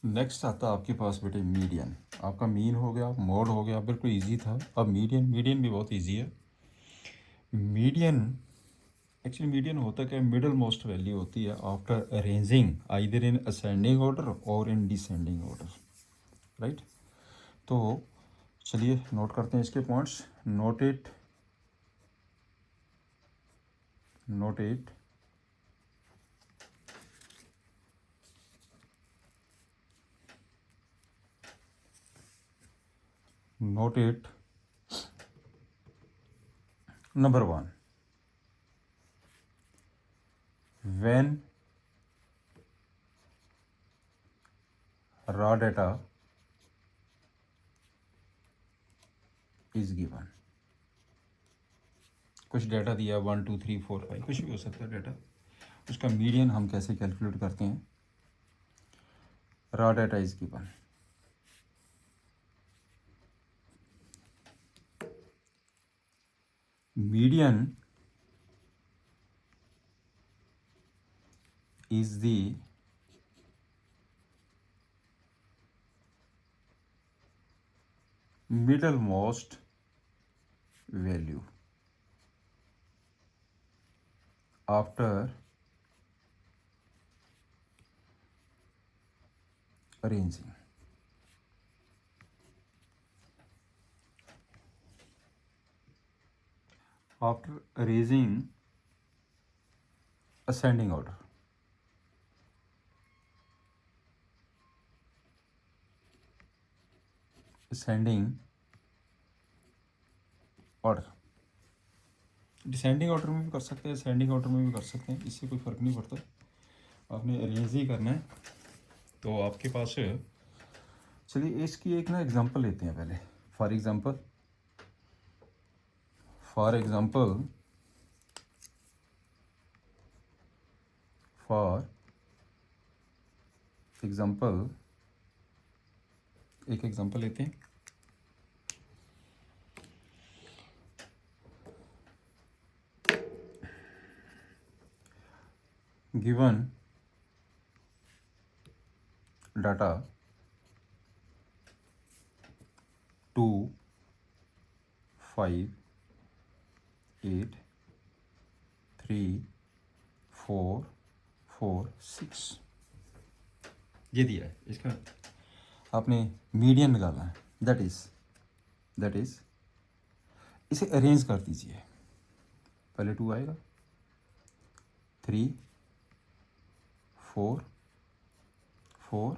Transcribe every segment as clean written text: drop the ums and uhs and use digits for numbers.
Next आता है आपके पास बेटे मीडियन। आपका मीन हो गया, मोड हो गया, बिल्कुल इजी था। अब मीडियन, मीडियन भी बहुत इजी है। मीडियन, एक्चुअली मीडियन होता क्या है, मिडल मोस्ट वैल्यू होती है after arranging either in ascending order और इन डिसेंडिंग ऑर्डर, राइट। तो चलिए नोट करते हैं इसके points. Note it, note it. Note it. Number one, when raw data is given, कुछ डाटा दिया 1 2 3 4 5 कुछ भी हो सकता है डाटा, उसका मीडियन हम कैसे कैलकुलेट करते हैं। Raw data is given, median is the middlemost value after arranging. After arranging ascending order. Ascending order, descending order में भी कर सकते हैं, असेंडिंग ऑर्डर में भी कर सकते हैं, इससे कोई फ़र्क नहीं पड़ता, आपने अरेंज ही करना है। तो आपके पास, चलिए इसकी एक ना एग्जांपल लेते हैं पहले। For example, for example, for example, एक एग्जांपल लेते हैं। गिवन डाटा 2 5 8 3 4 4 6 ये दिया है, इसका आपने मीडियन निकालना है। दैट इज इसे अरेंज कर दीजिए। पहले 2 आएगा, 3 4 4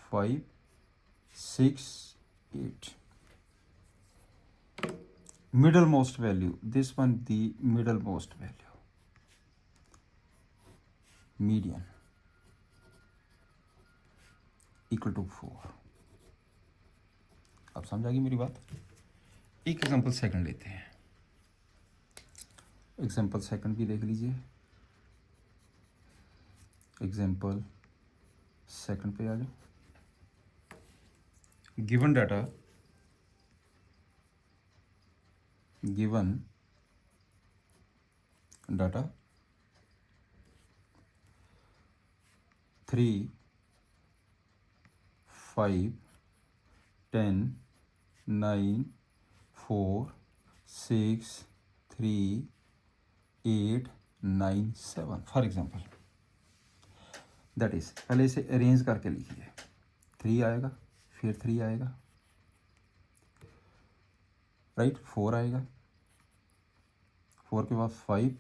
5 6 8, middle most value, this one the middle most value, median equal to 4। आप समझ आ गई मेरी बात। एक एग्जांपल सेकंड लेते हैं, एग्जांपल सेकंड भी देख लीजिए। एग्जांपल सेकंड पे आ जाओ। Given data, given data 3 5 10 9 4 6 3 8 9 7 for example. That is, पहले इसे अरेंज करके लिखिए। 3 आएगा, फिर 3 आएगा, राइट। 4 आएगा, 4 के बाद 5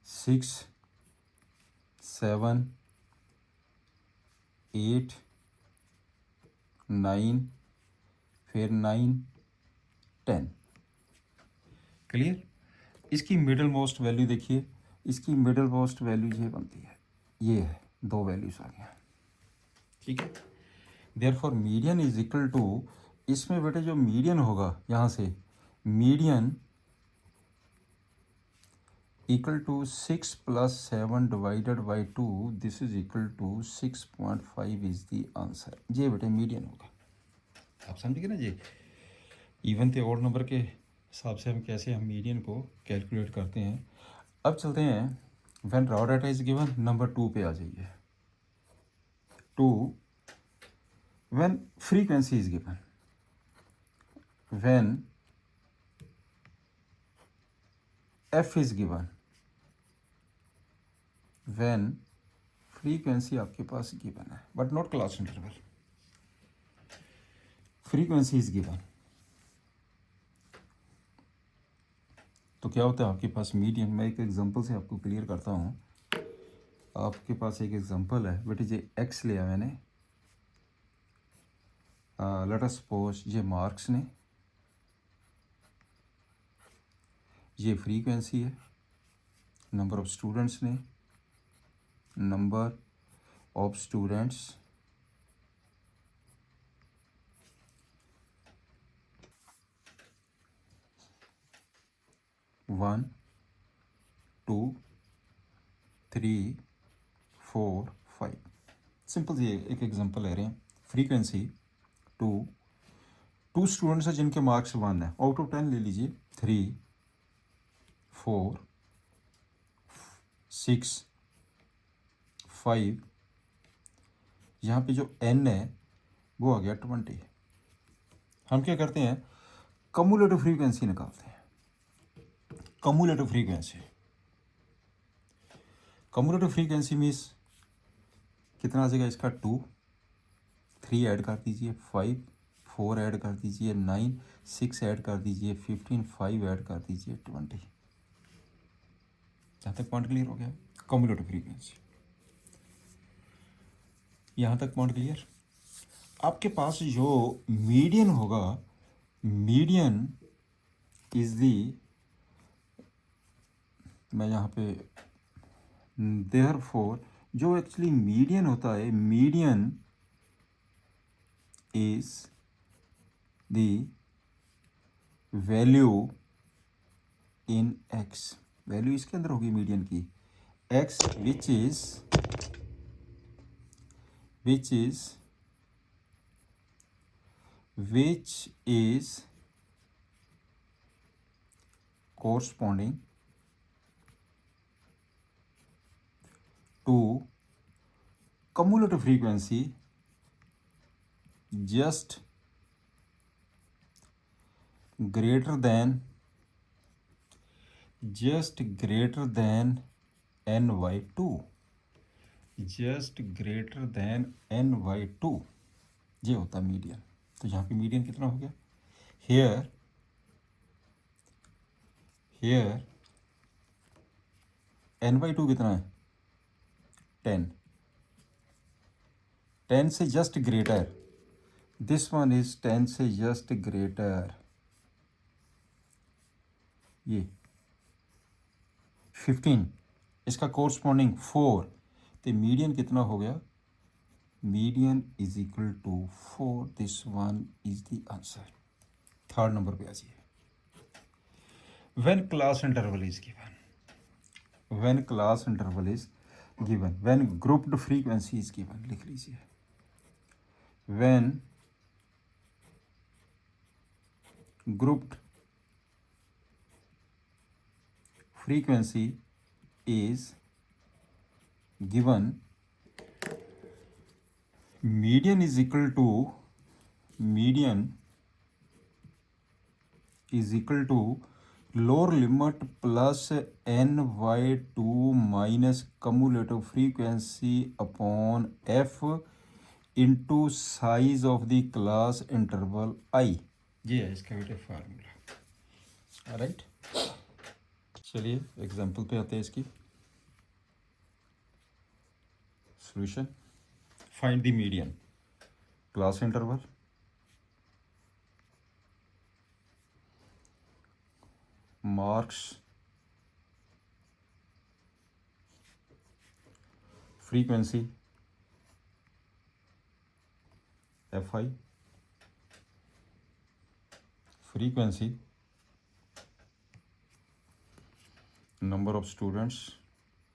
6 7 8 9 फिर 9 10। क्लियर। इसकी मिडल मोस्ट वैल्यू देखिए, इसकी मिडल मोस्ट वैल्यू ये बनती है, ये है, 2 वैल्यूज आ गया, ठीक है। Therefore median is equal to, इसमें बेटे जो मीडियन होगा यहाँ से, median equal to 6 + 7 divided by 2, this is equal to 6.5 is the answer. ये बेटे मीडियन होगा। आप समझ गए ना जी। इवन थे ऑड नंबर के हिसाब से हम कैसे हम मीडियन को कैलकुलेट करते हैं। अब चलते हैं, when raw data is given, number 2 पे आ जाइए। Two when frequency is given, when f is given, when frequency आपके पास given है but not class interval, frequency is given, तो क्या होता है आपके पास मीडियन। मैं एक एग्जांपल से आपको क्लियर करता हूँ। आपके पास एक एग्जांपल है बेटे, ये एक्स लिया मैंने, लेट अस सपोज ये मार्क्स ने, ये फ्रीक्वेंसी है, नंबर ऑफ स्टूडेंट्स ने, number of students, one, two, three, four, five. Simple ये एक एग्जांपल ले रहे हैं। फ्रीक्वेंसी टू स्टूडेंट्स हैं जिनके मार्क्स 1 है, आउट ऑफ 10 ले लीजिए, 3, 4, 6, 5, यहाँ पे जो n है वो आ गया 20। हम क्या करते हैं, कम्युलेटिव फ्रीक्वेंसी निकालते हैं। कम्युलेटिव फ्रीक्वेंसी मीन्स कितना आ जाएगा इसका, 2, 3 ऐड कर दीजिए, 5, 4 ऐड कर दीजिए, 9, 6 ऐड कर दीजिए, 15, 5 ऐड कर दीजिए, 20। यहाँ तक पॉइंट क्लियर हो गया। कम्युलेटिव फ्रीक्वेंसी, यहाँ तक पॉइंट क्लियर। आपके पास जो मीडियन होगा, मीडियन इज दी, मैं यहाँ पे देयरफॉर जो एक्चुअली मीडियन होता है, median is the value in x. Value इसके अंदर होगी मीडियन की, x which is corresponding to cumulative frequency just greater than n/2, just greater than n/2, ये होता है मीडियन। तो यहाँ पे मीडियन कितना हो गया, here n/2 कितना है, 10, 10 से just greater, this one is 10 से जस्ट ग्रेटर, ये 15, इसका कोरस्पॉन्डिंग 4, तो मीडियन कितना हो गया, median is equal to 4, this one is the answer. Third number पे आ जाइए। When class interval is given, when class interval is given, when grouped frequency is given, लिख लीजिए, when grouped frequency is given, median is equal to lower limit plus n/2 minus cumulative frequency upon f into size of the class interval I। ये है इसका बेटे formula. Right, चलिए example पे आते हैं इसकी। Solution, find the median, class interval, marks, frequency fi, frequency, number of students,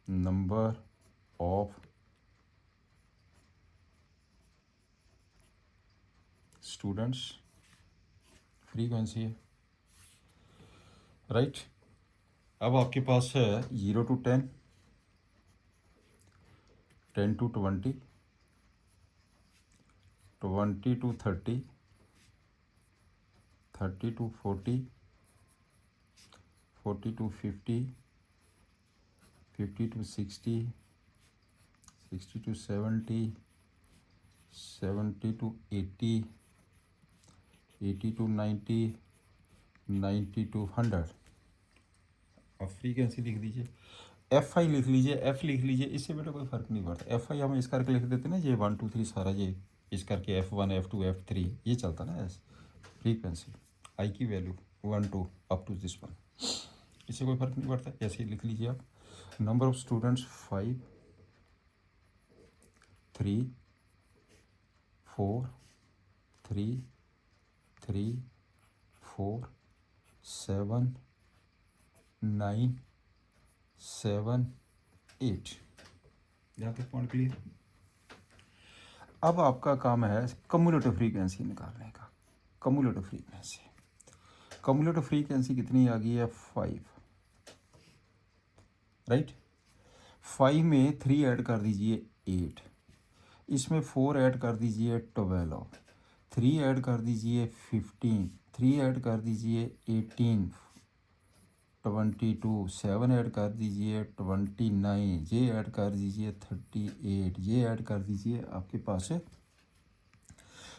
number of students, frequency है। राइट, अब आपके पास है 0 to 10, 10 to 20, 20 to 30, 30 to 40, 40 to 50, 50 to 60, 60 to 70, 70 to 80, 80 to 90, 90 to 100। अब फ्रीक्वेंसी लिख दीजिए, एफ आई लिख लीजिए, एफ लिख लीजिए, इससे बेटा कोई फ़र्क नहीं पड़ता। एफ आई हम इस करके लिख देते ना, ये 1 2 3 सारा ये इस करके F1 F2 F3 ये चलता ना ऐसे। फ्रीक्वेंसी आई की value 1 2 up to this one, इससे कोई फ़र्क नहीं पड़ता, ऐसे ही लिख लीजिए आप। Number of students 5 3 4 3 3 4 7 9 7 8। यहाँ तक पॉइंट क्लियर। अब आपका काम है कम्युलेटिव फ्रीक्वेंसी निकालने का। कम्युलेटिव फ्रीक्वेंसी, कम्युलेटिव फ्रीक्वेंसी कितनी आ गई है? 5, राइट। 5 में 3 ऐड कर दीजिए 8, इसमें 4 ऐड कर दीजिए 12, 3 ऐड कर दीजिए 15, 3 ऐड कर दीजिए 18, 22, 7 ऐड कर दीजिए 29, ये ऐड कर दीजिए 38, ये ऐड कर दीजिए आपके पास है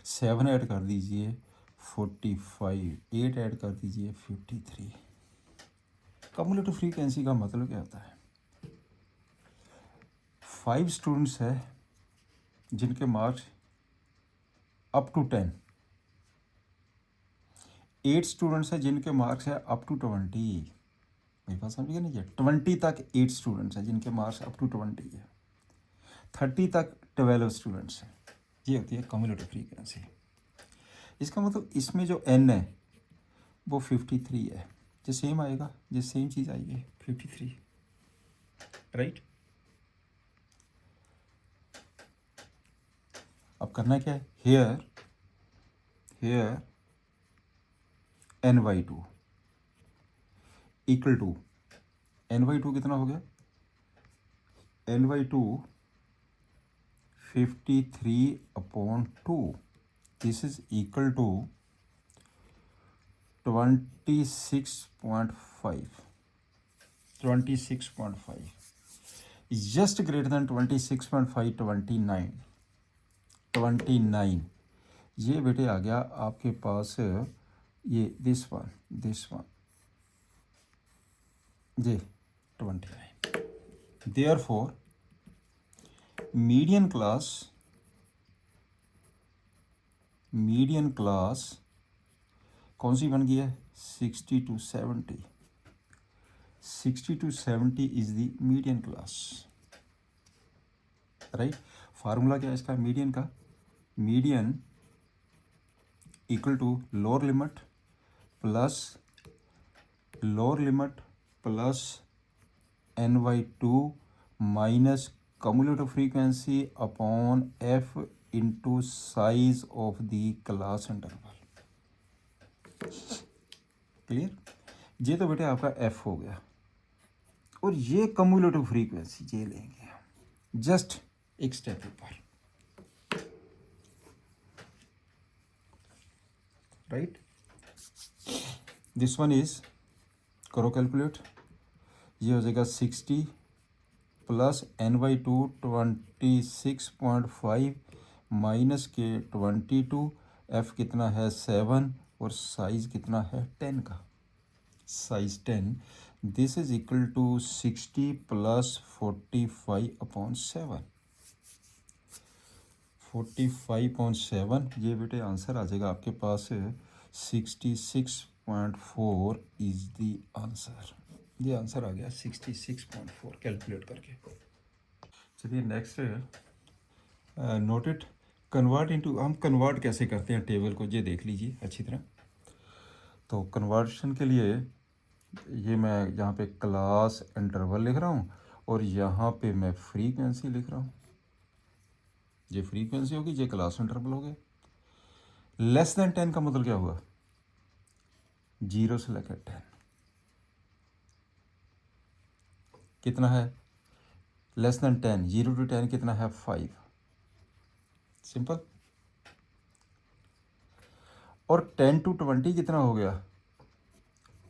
7 ऐड कर दीजिए 45, 8 ऐड कर दीजिए 53। कम्युलेटिव फ्रीक्वेंसी का मतलब क्या होता है? 5 स्टूडेंट्स है जिनके मार्क्स अप टू 10, 8 स्टूडेंट्स है जिनके मार्क्स है अप टू 20। मेरी बात समझ गए नहीं? 20 तक 8 स्टूडेंट्स हैं जिनके मार्क्स अप टू 20 है, 30 तक 12 स्टूडेंट्स हैं। ये होती है कम्युलेटिव फ्रीक्वेंसी। इसका मतलब इसमें जो n है वो 53 है, जो सेम आएगा, जो सेम चीज़ आएगी 53, राइट। अब करना क्या है? Hair n/2 equal to n/2 कितना हो गया? n/2 53/2, this is equal to 26.5, 26.5, just greater than 26.5, 29। ये बेटे आ गया आपके पास ये दिस वन ये 29। देयरफॉर मीडियन क्लास कौन सी बन गई है? 60 to 70। 60 to 70 is the median class, right. Formula क्या है इसका मीडियन का? Median equal to lower limit plus n/2 minus cumulative frequency upon f into size of the class interval. Clear? ये तो बेटे आपका f हो गया, और ये कम्युलेटिव फ्रीक्वेंसी ये लेंगे जस्ट एक स्टेप ऊपर, राइट। दिस वन इज, करो कैलकुलेट, ये हो जाएगा 60 प्लस n/2 26.5 माइनस के 22, f कितना है 7, और साइज कितना है 10 का, size 10। This is equal to 60 plus 45/7, 45/7। ये बेटे आंसर आ जाएगा आपके पास 66.4 इज द आंसर। ये आंसर आ गया 66.4 कैलकुलेट करके। चलिए नेक्स्ट नोटेड कन्वर्ट इनटू, हम कन्वर्ट कैसे करते हैं टेबल को ये देख लीजिए अच्छी तरह। तो कन्वर्शन के लिए ये मैं यहाँ पे क्लास इंटरवल लिख रहा हूँ, और यहाँ पे मैं फ्रीक्वेंसी लिख रहा हूँ। ये फ्रीक्वेंसी होगी, ये क्लास इंटरवल हो गया। लेस देन 10 का मतलब क्या हुआ? 0 से लेकर 10 कितना है? लेस देन 10, 0 to 10 कितना है? 5। सिंपल। और 10 to 20 कितना हो गया,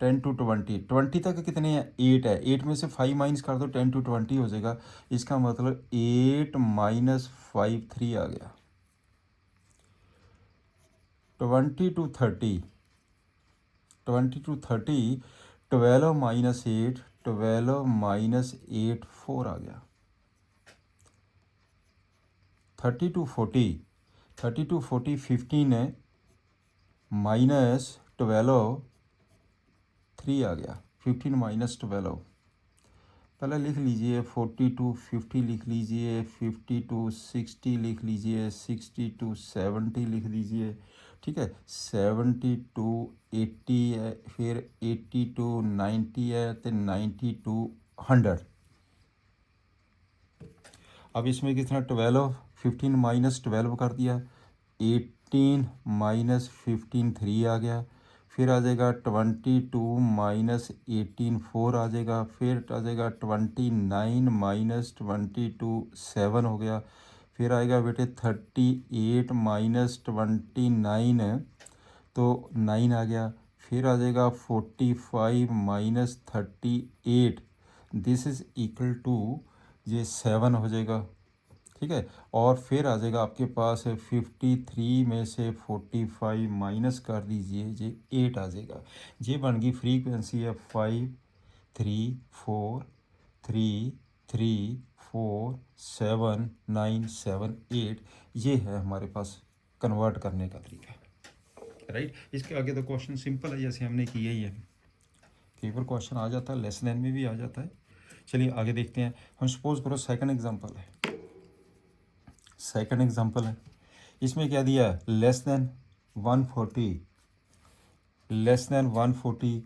10 to 20, 20 तक कितने हैं, 8 है, 8 में से 5 माइनस कर दो, 10 to 20 हो जाएगा। इसका मतलब 8 माइनस 5 3 आ गया। 20 to 30, 20 to 30, 12 माइनस 8, 12 माइनस 8 4 आ गया। 30 to 40, 30 to 40 15 है, माइनस 12 3 आ गया। 15 माइनस 12, पहले लिख लीजिए। 40 to 50 लिख लीजिए, 50 to 60 लिख लीजिए, 60 to 70 लिख लीजिए, ठीक है। 70 to 80 है, फिर 80 to 90 है, तो 90 to 100। अब इसमें कितना, 12, 15 माइनस 12 कर दिया, 18 माइनस 15 3 आ गया। फिर आ जाएगा 22 माइनस 18 4 आ जाएगा। फिर आ जाएगा 29 माइनस 22 7 हो गया। फिर आएगा बेटे 38 माइनस 29, तो 9 आ गया। फिर आ जाएगा 45 minus 38, this is equal to ये 7 हो जाएगा, ठीक है। और फिर आ जाएगा आपके पास 53 में से 45 माइनस कर दीजिए, ये 8 आ जाएगा। ये बन गई फ्रीक्वेंसी है 5 3 4 3 3 4 7 9 7 8। ये है हमारे पास कन्वर्ट करने का तरीका, राइट। इसके आगे तो क्वेश्चन सिंपल है, जैसे हमने किया ही है। कई बार क्वेश्चन आ जाता है, लेस देन में भी आ जाता है। चलिए आगे देखते हैं। हम सपोज करो सेकंड एग्जांपल है, सेकंड एग्जांपल है। इसमें क्या दिया है, less than 140, less than 140,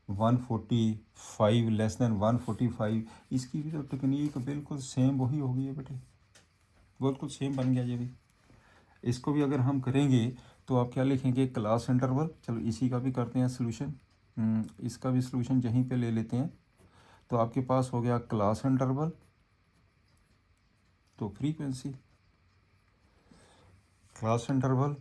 145, less than 145। इसकी भी तो टेक्निक बिल्कुल सेम वही होगी है बेटे, बिल्कुल सेम बन गया ये भी। इसको भी अगर हम करेंगे तो आप क्या लिखेंगे, क्लास इंटरवल। चलो इसी का भी करते हैं सोल्यूशन, इसका भी सोल्यूशन यहीं पे ले लेते हैं। तो आपके पास हो गया क्लास इंटरवल, तो फ्रीक्वेंसी, क्लास इंटरवल,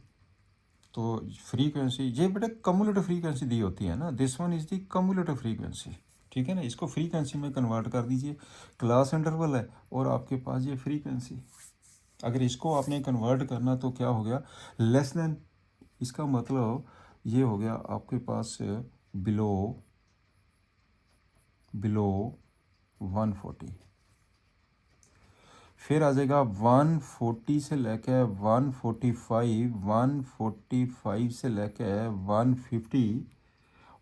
तो फ्रीक्वेंसी, ये बेटा कम्युलेटिव फ्रीक्वेंसी दी होती है ना, this one is the cumulative frequency, ठीक है ना। इसको फ्रीक्वेंसी में कन्वर्ट कर दीजिए। क्लास इंटरवल है और आपके पास ये फ्रीक्वेंसी, अगर इसको आपने कन्वर्ट करना तो क्या हो गया, लेस देन, इसका मतलब ये हो गया आपके पास बिलो, बिलो 140। फिर आ जाएगा 140 से लेकर 145, 145 से लेकर 150,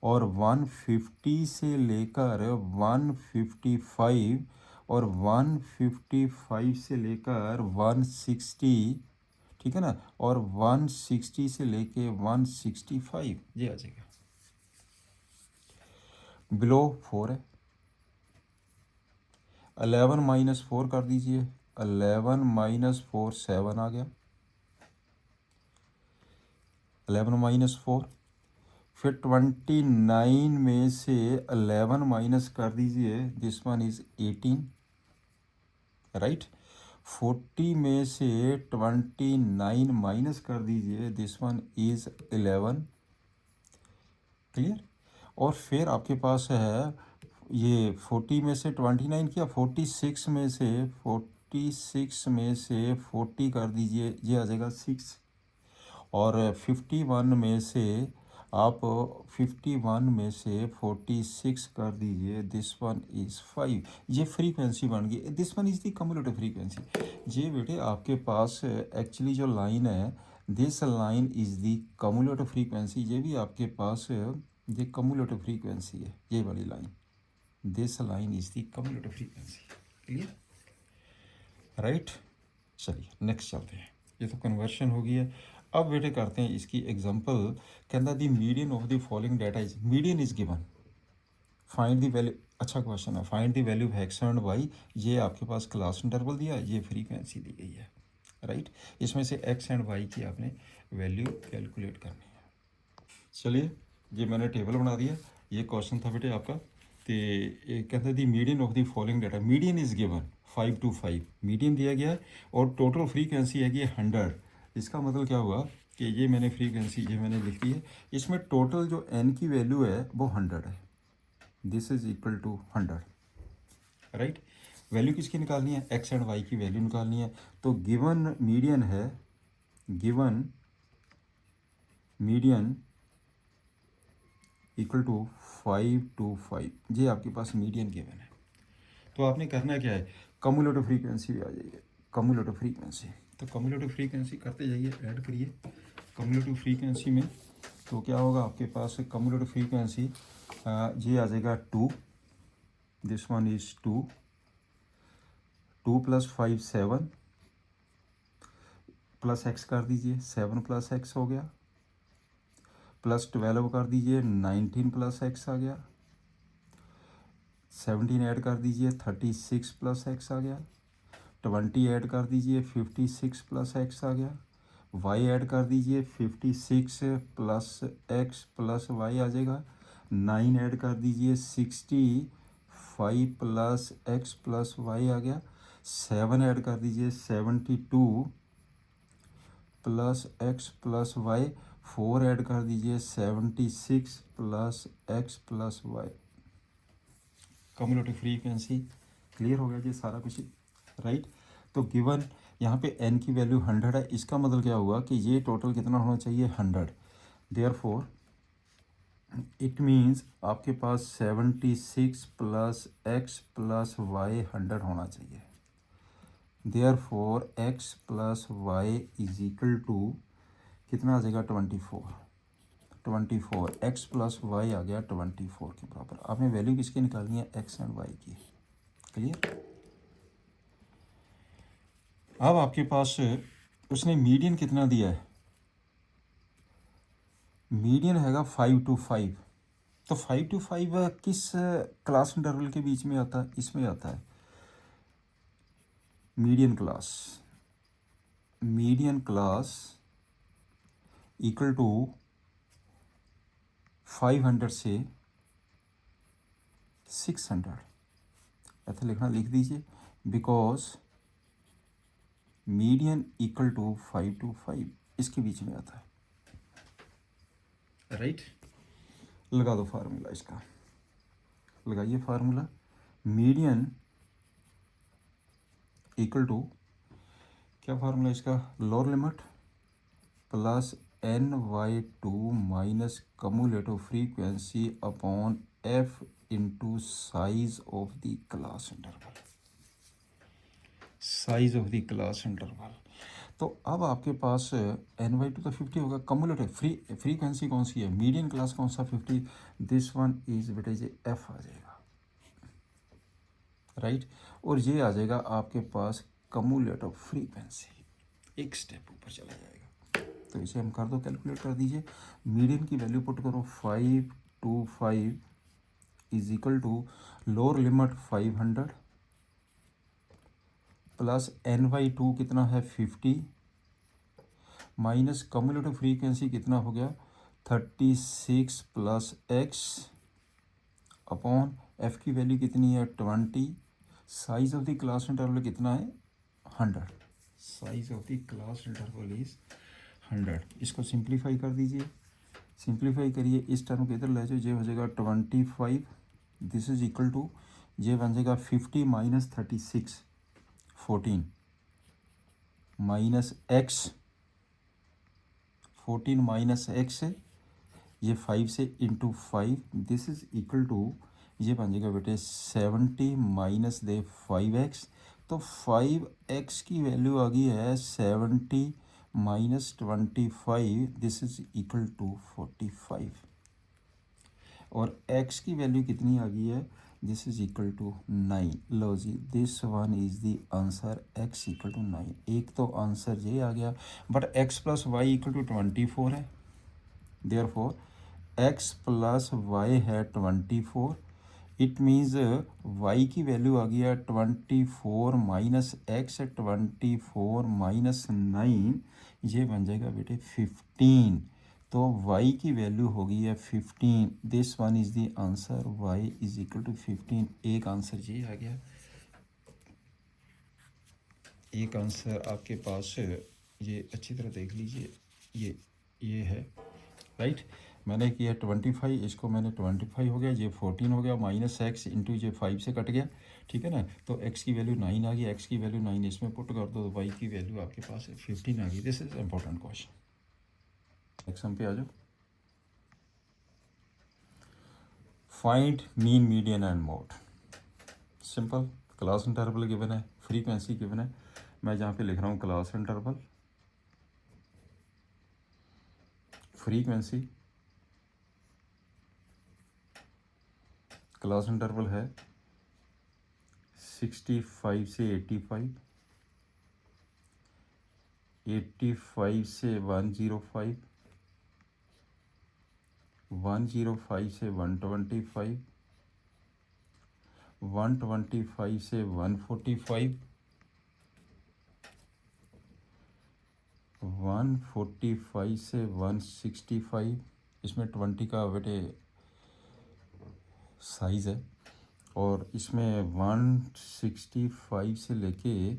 और 150 से लेकर 155, और 155 से लेकर 160, ठीक है ना, और 160 से लेके 165, ये आ जाएगा। बिलो 4 है, 11 माइनस 4 कर दीजिए, 11 माइनस 4 7 आ गया, 11 माइनस 4। फिर 29 में से 11 माइनस कर दीजिए, दिस वन इज 18, राइट। 40 में से 29 माइनस कर दीजिए, दिस वन इज 11, क्लियर। और फिर आपके पास है ये 40 में से 29 किया, 46 में से 46 में से 40 कर दीजिए, ये आ जाएगा 6। और 51 में से आप 51 में से 46 कर दीजिए, दिस वन इज़ 5। ये फ्रीक्वेंसी बन गई, this one is the cumulative frequency. ये बेटे आपके पास एक्चुअली जो लाइन है, this line is the cumulative frequency. ये भी आपके पास ये कम्युलेटिव फ्रीक्वेंसी है, ये वाली line, this line is the cumulative frequency, clear, right. चलिए नेक्स्ट चलते हैं। ये तो कन्वर्शन हो गई है। अब बेटे करते हैं इसकी एग्जांपल। कहता the median of the following data is, median is given, find the value, अच्छा क्वेश्चन है, find the value of x and Y. ये आपके पास क्लास इंटरवल दिया, ये फ्रीक्वेंसी दी गई है, राइट। इसमें से एक्स एंड वाई की आपने वैल्यू कैलकुलेट करनी है। चलिए ये मैंने टेबल बना दिया, ये क्वेश्चन था बेटे आपका। तो ये कहते the median of the following data, median is given 5 to 5, median दिया गया है और टोटल फ्रीक्वेंसी है कि 100। इसका मतलब क्या हुआ कि ये मैंने फ्रीक्वेंसी ये मैंने लिख दी है। इसमें टोटल जो n की वैल्यू है वो 100 है। This is equal to 100, right. Value किसकी निकालनी है? x एंड y की वैल्यू निकालनी है। तो गिवन मीडियन है, given median equal to 5 to 5, ये आपके पास मीडियन गिवन है। तो आपने करना क्या है, कम्युलेटिव फ्रीक्वेंसी भी आ जाइए, कम्युलेटिव फ्रीक्वेंसी। तो कम्युलेटिव फ्रीक्वेंसी करते जाइए, ऐड करिए कम्युलेटिव फ्रीक्वेंसी में। तो क्या होगा आपके पास कम्युलेटिव फ्रीक्वेंसी, ये आ जाएगा 2, this one is 2, 2 + 5 7, plus x कर दीजिए, 7 + x हो गया, प्लस 12 कर दीजिए, 19 + x आ गया, 17 ऐड कर दीजिए, 36 + x आ गया, 20 ऐड कर दीजिए, 56 + x आ गया, y ऐड कर दीजिए, 56 + x + y आ जाएगा, 9 ऐड कर दीजिए, 65 + x + y आ गया, 7 ऐड कर दीजिए, 72 + x + y, 4 ऐड कर दीजिए, 76 + x + y। Cumulative frequency clear हो गया जी सारा कुछ, राइट। तो गिवन यहाँ पे n की वैल्यू 100 है, इसका मतलब क्या हुआ कि ये टोटल कितना होना चाहिए? 100। देयरफॉर इट मीन्स आपके पास 76 + x + y 100 होना चाहिए। Therefore x + y is equal to कितना आ जाएगा? 24। 24 x + y आ गया 24 के बराबर। आपने वैल्यू किसकी निकालनी है? x एंड y की। क्लियर। अब आपके पास उसने मीडियन कितना दिया है? मीडियन हैगा 5 to 5। तो 5 to 5 किस क्लास इंटरवल के बीच में आता है? इसमें आता है median class. Median class equal to 500 से 600। ऐसा लिखना, लिख दीजिए, because median equal to 5 to 5 इसके बीच में आता है, राइट। लगा दो फार्मूला इसका, लगाइए फार्मूला। मीडियन इक्वल टू, क्या फार्मूला इसका? Lower limit plus ny2 minus cumulative frequency upon f into size of the class interval. Size of the class interval. तो अब आपके पास ny2 तो 50 होगा, कम्युलेटिव फ्रीक्वेंसी कौन सी है? मीडियन क्लास कौन सा? 50। दिस वन इज बेटे ये f आ जाएगा, राइट। और ये आ जाएगा आपके पास कम्युलेटिव फ्रीक्वेंसी, एक स्टेप ऊपर चला जाएगा। तो इसे हम कर दो, कैलकुलेट कर दीजिए। मीडियन की वैल्यू पुट करो, 5 to 5 is equal to lower limit 500 plus ny2 कितना है? 50 माइनस कम्युलेटिव फ्रीक्वेंसी कितना हो गया? 36 + x अपॉन f की वैल्यू कितनी है? 20। Size of the class interval कितना है? 100। Size of the class interval is 100। इसको सिंप्लीफाई कर दीजिए, सिंप्लीफाई करिए, इस टर्म को इधर ले जाओ, ये हो जाएगा 25। दिस इज इक्वल टू, ये बन जाएगा 50 minus 36 14 minus x, 14 minus x, ये 5 से into 5, this is equal to, ये बन जाएगा बेटे 70 माइनस दे 5x। तो 5x की वैल्यू आ गई है 70 minus 25, this is equal to 45। और x की वैल्यू कितनी आ गई है? This is equal to 9। लो जी, this one is the answer, x equal to 9। एक तो आंसर ये आ गया, but x + y equal to 24 है। देयरफॉर x + y है 24। इट मीन्स y की वैल्यू आ गई है 24 माइनस एक्स, 24 माइनस 9, ये बन जाएगा बेटे 15। तो y की वैल्यू हो गई है 15। This one is the answer, y is equal to 15। एक आंसर ये आ गया, एक आंसर आपके पास, ये अच्छी तरह देख लीजिए, ये है, राइट। मैंने किया 25, इसको मैंने 25 हो गया, ये 14 हो गया, माइनस एक्स इंटू ये 5 से कट गया, ठीक है ना। तो एक्स की वैल्यू 9 आ गई, एक्स की वैल्यू 9 इसमें पुट कर दो, वाई की वैल्यू आपके पास 15 आ गई। This is important question. Exam पे आ जाओ। Find mean, median and mode. Simple, class interval given है, फ्रीक्वेंसी गिवन है। मैं जहाँ पे लिख रहा हूँ class interval, frequency, class interval है 65 से 85, 85 से 105, 105 से 125, 125 से 145, 145 से 165। इसमें 20 का बेटे साइज़ है, और इसमें 165 से लेके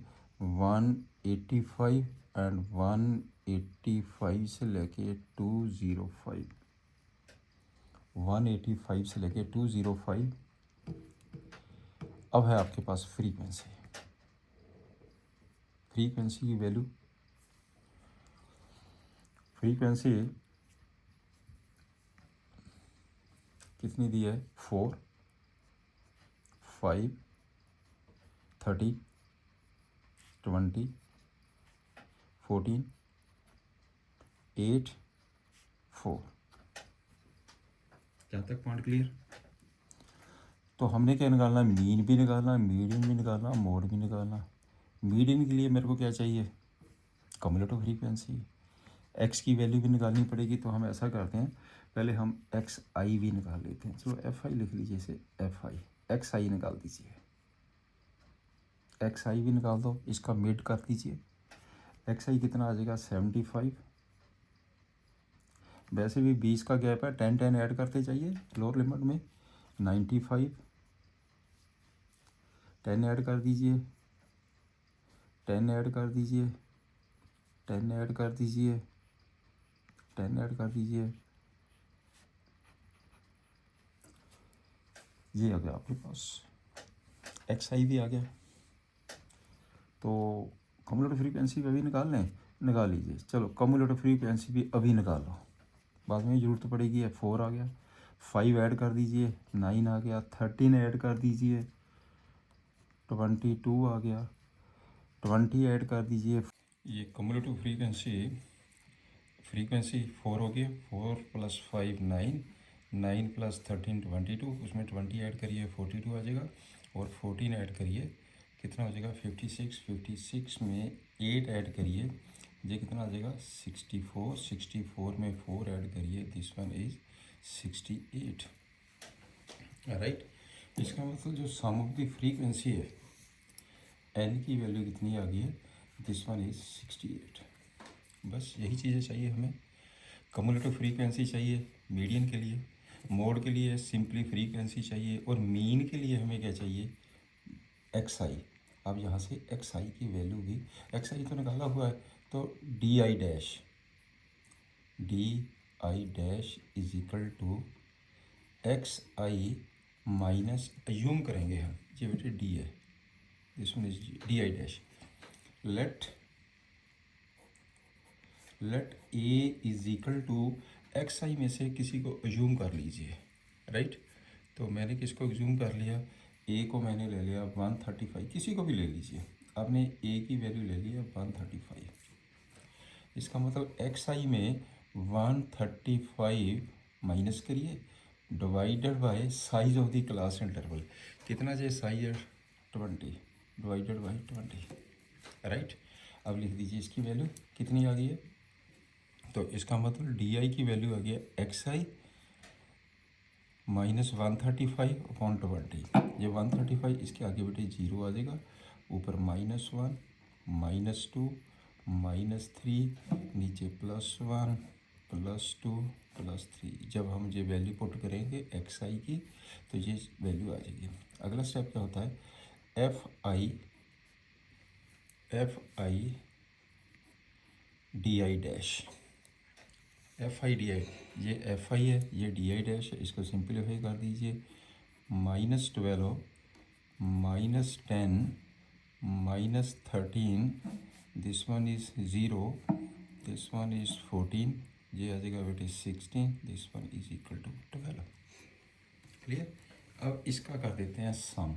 185 एंड 185 से लेके 205, 185 से लेके 205। अब है आपके पास फ्रीक्वेंसी, फ्रीक्वेंसी की वैल्यू, फ्रीक्वेंसी कितनी दी है, 4, 5, 30, 20, 14, 8, 4। जहाँ तक पॉइंट क्लियर। तो हमने क्या निकालना, मीन भी निकालना, मीडियन भी निकालना, मोड भी निकालना। मीडियन के लिए मेरे को क्या चाहिए, कम्युलेटिव फ्रीक्वेंसी। एक्स की वैल्यू भी निकालनी पड़ेगी, तो हम ऐसा करते हैं, पहले हम एक्स आई भी निकाल लेते हैं। चलो एफ आई लिख लीजिए, इसे एफ आई, एक्स आई निकाल दीजिए, एक्स आई भी निकाल दो, इसका मिड कर दीजिए। एक्स आई कितना आ जाएगा, 75। वैसे भी 20 का गैप है, 10 10 ऐड करते जाइए लोअर लिमिट में। 95, 10 ऐड कर दीजिए, 10 ऐड कर दीजिए, 10 ऐड कर दीजिए, 10 ऐड कर दीजिए। ये आ गया आपके पास, एक्स आई भी आ गया। तो कम्युलेटिव फ्रीक्वेंसी भी अभी निकाल लें, निकाल लीजिए। चलो कम्युलेटिव फ्रीक्वेंसी भी अभी निकाल लो, बाद में ज़रूरत पड़ेगी। है 4 आ गया, 5 ऐड कर दीजिए, 9 आ गया, 13 ऐड कर दीजिए, 22 आ गया, 20 ऐड कर दीजिए। ये कम्युलेटिव फ्रीक्वेंसी, फ्रीक्वेंसी 4 हो गया, 4 + 5 9, 9 + 13 22, उसमें 20 ऐड करिए 42 आ जाएगा, और 14 ऐड करिए, कितना हो जाएगा 56, 56 में 8 ऐड करिए, ये कितना आ जाएगा 64, 64 में 4 ऐड करिए, दिस वन इज 68, राइट। इसका मतलब जो सम ऑफ द फ्रीक्वेंसी है, एन की वैल्यू कितनी आ गई है, दिस वन इज 68। बस यही चीज़ें चाहिए हमें। कम्युलेटिव फ्रीक्वेंसी चाहिए मीडियन के लिए, मोड के लिए सिंपली फ्रीक्वेंसी चाहिए, और मीन के लिए हमें क्या चाहिए, एक्स आई। अब यहाँ से एक्स आई की वैल्यू भी, एक्स आई तो निकाला हुआ है, तो D I dash, D I dash is equal to X I minus, assume करेंगे हम, ये बेटे डी है, this one is D I dash, let A is equal to X I में से किसी को अज्यूम कर लीजिए, राइट। तो मैंने किसको अज्यूम कर लिया, ए को मैंने ले लिया 135, किसी को भी ले लीजिए, आपने ए की वैल्यू ले लिया 135। इसका मतलब एक्स आई में 135 माइनस करिए, divided by size of the class interval, कितना जो साइज है 20, डिवाइडेड बाय 20, राइट। अब लिख दीजिए इसकी वैल्यू कितनी आ गई है, तो इसका मतलब डी आई की वैल्यू आ गया एक्स आई माइनस 135/20, ये 135 इसके आगे बेटे 0 आ जाएगा, ऊपर -1, -2, -3, नीचे +1, +2, +3। जब हम ये वैल्यू पुट करेंगे एक्स आई की, तो ये वैल्यू आ जाएगी। अगला स्टेप क्या होता है, F I D I dash, F I D I, ये एफ आई है, ये डी आई डैश है, इसको सिंप्लीफाई कर दीजिए। -12 -10 -13, this one is 0, this one is 14, ये आ जाएगा बेटे 16, this one is equal to 12। Clear. अब इसका कर देते हैं सम।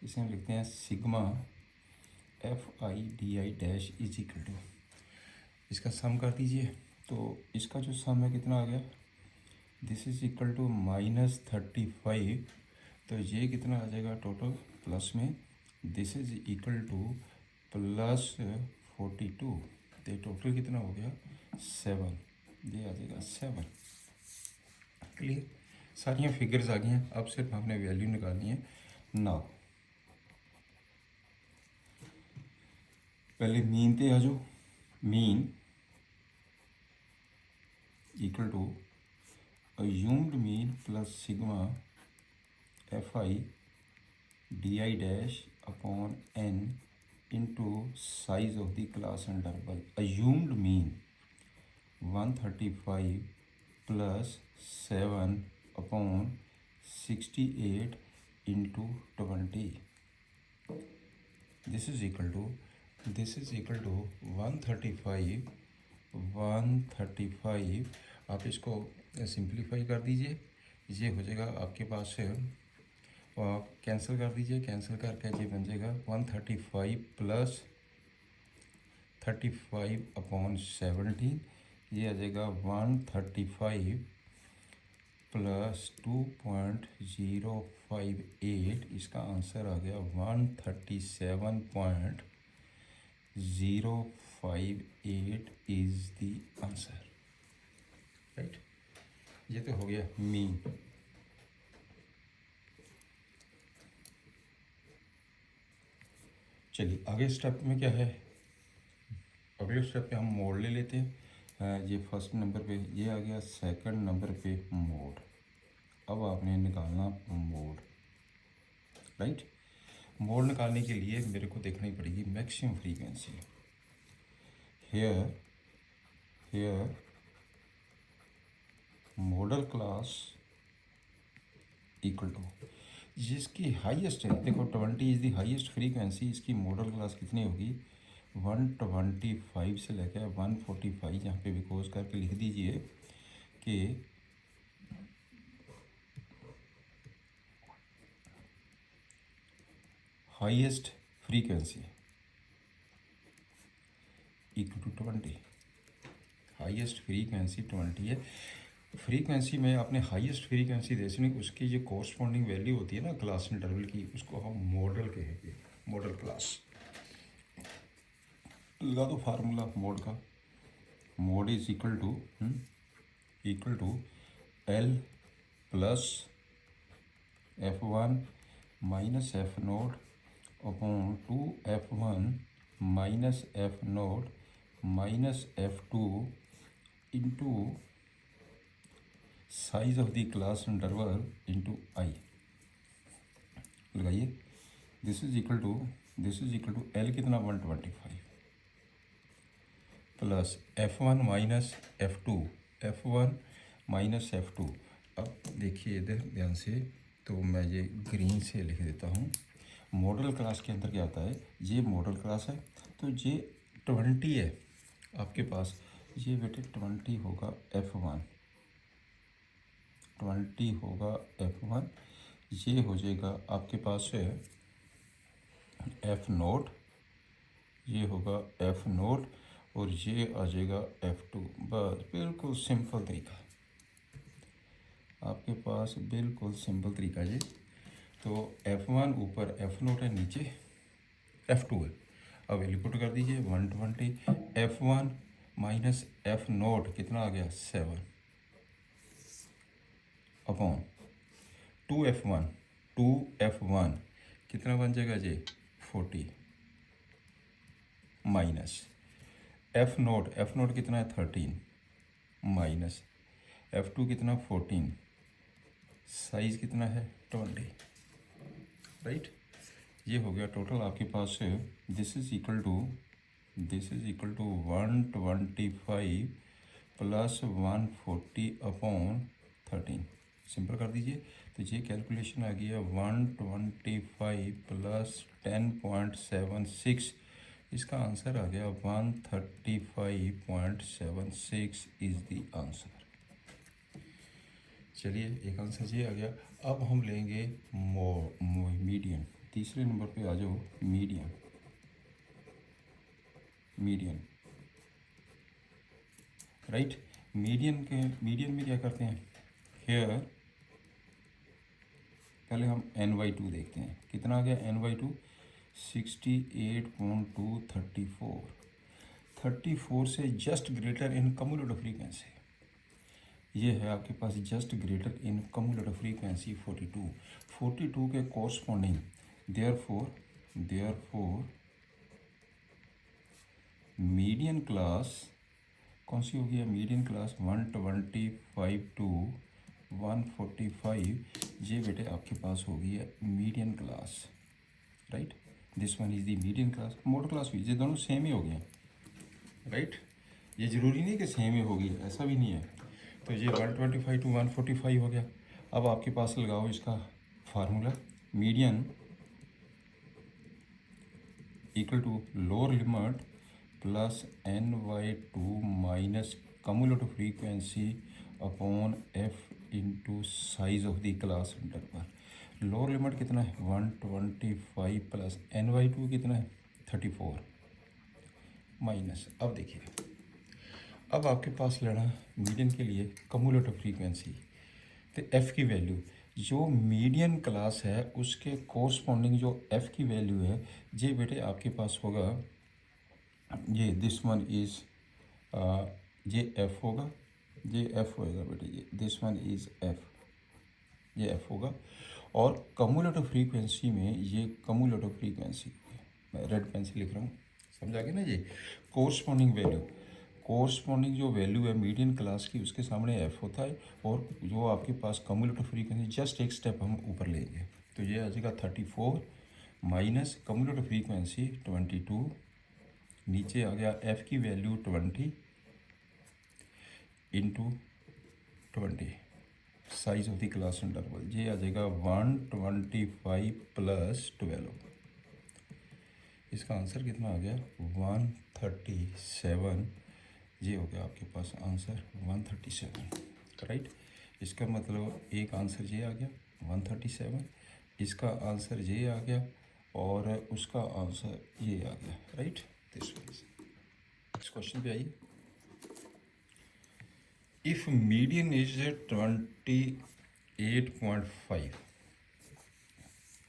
इसे हम लिखते हैं sigma F I D I dash is equal to, इसका सम कर दीजिए। तो इसका जो सम है कितना आ गया, दिस इज इक्वल टू -35, तो ये कितना आ जाएगा टोटल प्लस में, दिस इज इक्वल टू +42, तो टोटल कितना हो गया 7, ये आ जाएगा 7। क्लियर। सारियाँ फिगर्स आ गई हैं, अब सिर्फ हमने वैल्यू निकालनी है। नाउ पहले मीन पे आ जाओ। Mean equal to assumed mean plus sigma F I D I dash upon N into size of the class interval. assumed mean 135 plus 7 upon 68 into 20, this is equal to 135 आप इसको simplify कर दीजिए, ये हो जाएगा आपके पास से, आप कैंसिल कर दीजिए, कैंसिल करके ये बन जाएगा 135 प्लस 35 अपॉन 17, ये आ जाएगा 135 प्लस 2.058, इसका आंसर आ गया 137.058 इज़ द आंसर। राइट, ये तो हो गया मीन। चलिए आगे स्टेप में क्या है, अगले स्टेप पे हम मोड ले लेते हैं। ये फर्स्ट नंबर पे ये आ गया, सेकंड नंबर पे मोड। अब आपने निकालना मोड। राइट, मोड निकालने के लिए मेरे को देखना ही पड़ेगी maximum frequency. Here modal class equal to, जिसकी हाईएस्ट है, देखो 20 इज़ दी हाईएस्ट फ्रीक्वेंसी, इसकी मॉडल क्लास कितनी होगी 125 से लेकर 145, यहाँ पे बिकॉज करके लिख दीजिए कि highest frequency equal to 20, highest frequency 20 है। फ्रीक्वेंसी में आपने हाईएस्ट फ्रीक्वेंसी देखनी, उसकी जो कोरस्पॉन्डिंग वैल्यू होती है ना क्लास इंटरवल की, उसको हम मॉडल कहेंगे, मॉडल क्लास। लगा दो फार्मूला मोड का, mode is equal to L plus F1 minus F naught upon 2F1 minus F naught minus F2 into size of the class interval into I. लगाइए, this is equal to L कितना 125 plus F1 minus F1 minus F2। अब देखिए इधर ध्यान से, तो मैं ये ग्रीन से लिख देता हूँ। मॉडल क्लास के अंदर क्या आता है, ये मॉडल क्लास है, तो ये 20 है आपके पास, ये बेटे 20 होगा F1, 20 होगा F1, ये हो जाएगा आपके पास है F नोट, ये होगा F नोट, और ये आ जाएगा F2। बस बिल्कुल सिंपल तरीका आपके पास, बिल्कुल सिंपल तरीका ये। तो F1 ऊपर F नोट है, नीचे F2 है। अब एलिपुट कर दीजिए 120, F1 माइनस F नोट कितना आ गया 7 अपॉन 2F1 कितना बन जाएगा जी 40 माइनस एफ नोट कितना है 13 माइनस F2 कितना 14, साइज कितना है 20। राइट, ये हो गया टोटल आपके पास है। This is equal to this is equal to 125 plus 140 upon 13। Simple कर दीजिए तो ये कैलकुलेशन आ गया 125 प्लस 10.76, इसका आंसर आ गया 135.76 इज़ द आंसर। चलिए एक आंसर ये आ गया। अब हम लेंगे मीडियन। तीसरे नंबर पे आ जाओ, मीडियन। Median right. मीडियन में क्या करते हैं, हेयर पहले हम n/2 देखते हैं, कितना आ गया n/2, 68.234। 34 से just greater in cumulative frequency, ये है आपके पास just greater in cumulative frequency 42 के कॉरस्पॉन्डिंग, देयरफॉर मीडियन क्लास कौन सी होगी, मीडियन क्लास 125 to 145, ये बेटे आपके पास होगी है median class, right. This one is the median class. Mode class भी, ये दोनों सेम ही हो गए, राइट। ये ज़रूरी नहीं कि सेम ही होगी, ऐसा भी नहीं है। तो ये 125 to 145 हो गया। अब आपके पास लगाओ इसका formula, median equal to lower limit plus n/2 minus cumulative frequency upon f into size of the class interval. Lower limit कितना है 125 प्लस n/2 कितना है 34 माइनस। अब देखिए, अब आपके पास लेना मीडियन के लिए कम्युलेटिव फ्रीक्वेंसी, तो f की वैल्यू जो मीडियन क्लास है उसके कोरस्पॉन्डिंग जो f की वैल्यू है, ये बेटे आपके पास होगा, ये दिस वन इज़ ये f होगा, ये f होएगा बेटे, ये दिस वन इज़ f, ये f होगा। और कम्युलेटिव फ्रीक्वेंसी में ये कम्युलेटिव फ्रीक्वेंसी, मैं रेड पेन से लिख रहा हूँ, समझा गया ना। ये कोरस्पॉन्डिंग वैल्यू, कोरस्पॉन्डिंग जो वैल्यू है मीडियन क्लास की उसके सामने f होता है, और जो आपके पास कम्युलेटिव फ्रीक्वेंसी, जस्ट एक स्टेप हम ऊपर लेंगे तो ये आ जाएगा 34 माइनस कम्युलेटिव फ्रीक्वेंसी 22, नीचे आ गया f की value 20 into 20 size of the class interval, ये आ जाएगा 125 प्लस 12, इसका आंसर कितना आ गया 137। ये हो गया आपके पास आंसर 137, राइट। इसका मतलब एक आंसर ये आ गया 137, इसका आंसर ये आ गया, और उसका आंसर ये आ गया, राइट। इस क्वेश्चन पे आइए। If median is 28.5,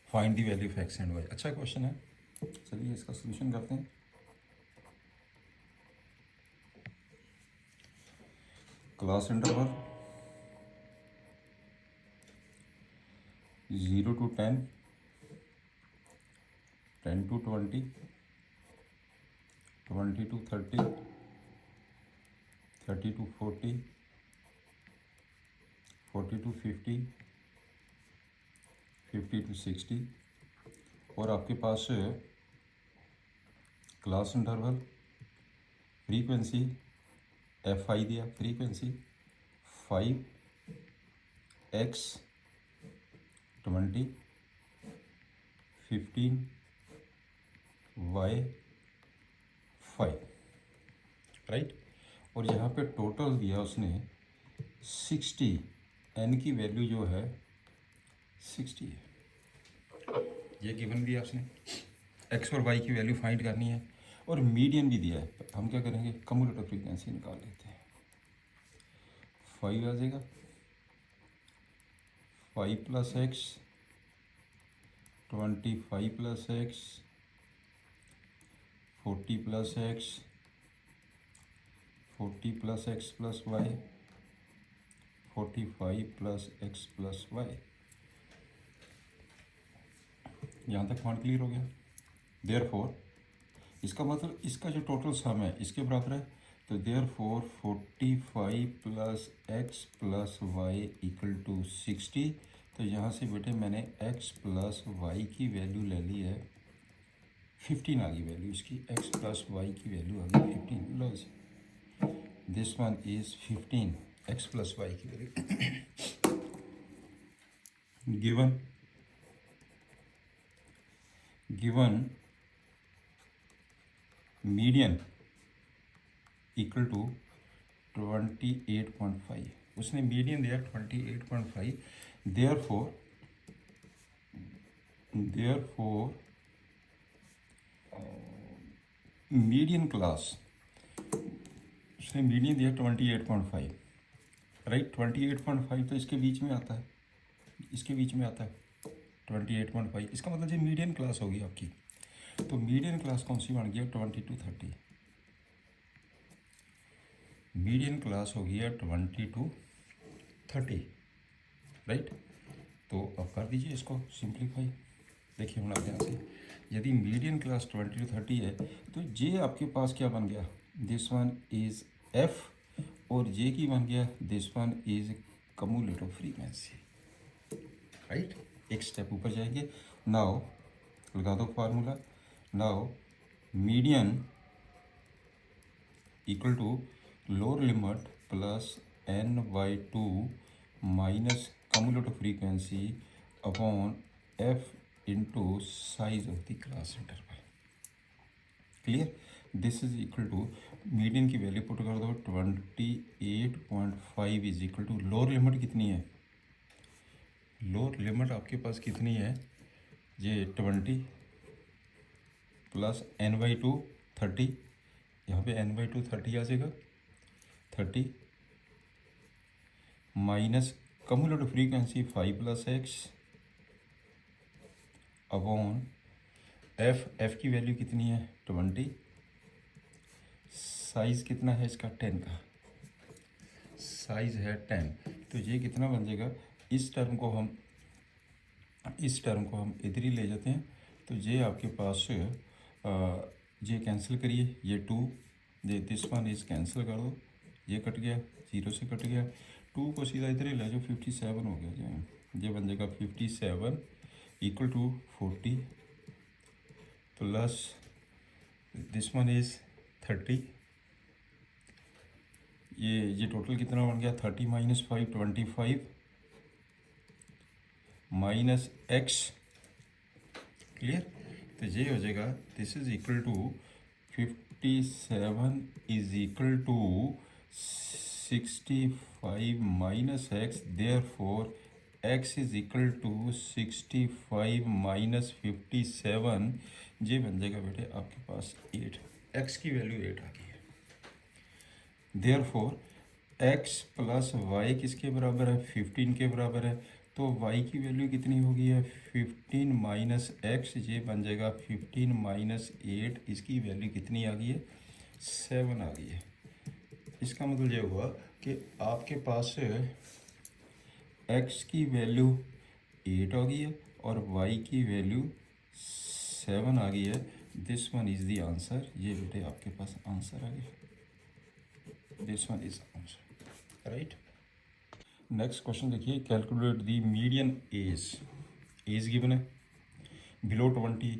find the value of x and y. अच्छा क्वेश्चन है, चलिए इसका सोल्यूशन करते हैं। Class interval 0 to 10, 10 to 20, 20 to 30, 30 to 40, 40 to 50, 50 to 60, और आपके पास क्लास इंटरवल फ्रीक्वेंसी fi दिया, फ्रीक्वेंसी 5x 20 15 y 5, राइट। और यहाँ पे टोटल दिया उसने 60, n की वैल्यू जो है 60 है, ये गिवन दिया उसने। x और y की वैल्यू फाइंड करनी है, और मीडियन भी दिया है। हम क्या करेंगे, कम्युलेटिव फ्रीक्वेंसी निकाल लेते हैं। 5 आ जाएगा, 5 plus x 25 plus x 40 plus x 40 plus x plus y 45 plus x plus y. यहाँ तक पॉइंट क्लियर हो गया। देयरफॉर इसका मतलब इसका जो टोटल सम है इसके बराबर है, तो therefore 45 plus x plus y equal to 60। तो यहाँ से बेटे मैंने x प्लस वाई की वैल्यू ले ली है 15 आ गई वैल्यू इसकी, x प्लस वाई की वैल्यू आ गई 15। लो this one is 15 x plus y की value given median equal to 28.5। उसने मीडियन दिया 28.5। देयरफॉर मीडियन क्लास, उसने मीडियन दिया 28.5, राइट। 28.5 तो इसके बीच में आता है, इसके बीच में आता है 28.5। इसका मतलब जो मीडियन क्लास होगी आपकी, तो मीडियन क्लास कौन सी बन गया 20 to 30। मीडियन क्लास हो गया 20 to 30, राइट। तो अब कर दीजिए इसको सिंप्लीफाई। देखिए हम यहाँ से, यदि मीडियन क्लास 20 to 30 है तो जे आपके पास क्या बन गया, दिस वन इज एफ, और जे की बन गया this one is cumulative frequency, right. एक स्टेप ऊपर जाएंगे। नाउ लगा दो formula. Now median equal to lower limit plus n/2 minus cumulative frequency upon f into size of the class interval. Clear. This is equal to median की value put कर दो 28.5 is equal to lower limit कितनी है, lower limit आपके पास कितनी है, ये 20 plus n/2 30, यहाँ पे n/2 30 आ जाएगा, 30 minus cumulative frequency 5 plus x upon f की वैल्यू कितनी है 20, साइज़ कितना है इसका 10 का, साइज़ है 10। तो ये कितना बन जाएगा, इस टर्म को हम इधर ही ले जाते हैं। तो ये आपके पास ये कैंसिल करिए, ये 2, ये दिस वन इज कैंसिल कर दो, ये कट गया, 0 से कट गया, 2 को सीधा इधर ही ले जाओ, 57 हो गया। ये बन जाएगा 57 equal to 40 plus this one is 30। ये टोटल कितना बन गया, 30 माइनस 5 25 माइनस x। क्लियर। तो ये हो जाएगा this is equal to 57 is equal to 65 minus x, therefore x is equal to 65 minus 57। ये बन जाएगा बेटे आपके पास 8, x की वैल्यू 8 आ गई है। देयरफॉर x प्लस वाई किसके बराबर है, 15 के बराबर है। तो y की वैल्यू कितनी होगी है 15 माइनस एक्स, ये बन जाएगा 15 माइनस 8, इसकी वैल्यू कितनी आ गई है 7 आ गई है। इसका मतलब ये हुआ कि आपके पास x की वैल्यू 8 आ गई है और y की वैल्यू 7 आ गई है। This one is the answer. ये बेटे आपके पास आंसर आ गया, this one is answer, right. Next question देखिए, calculate the median age given है below 20,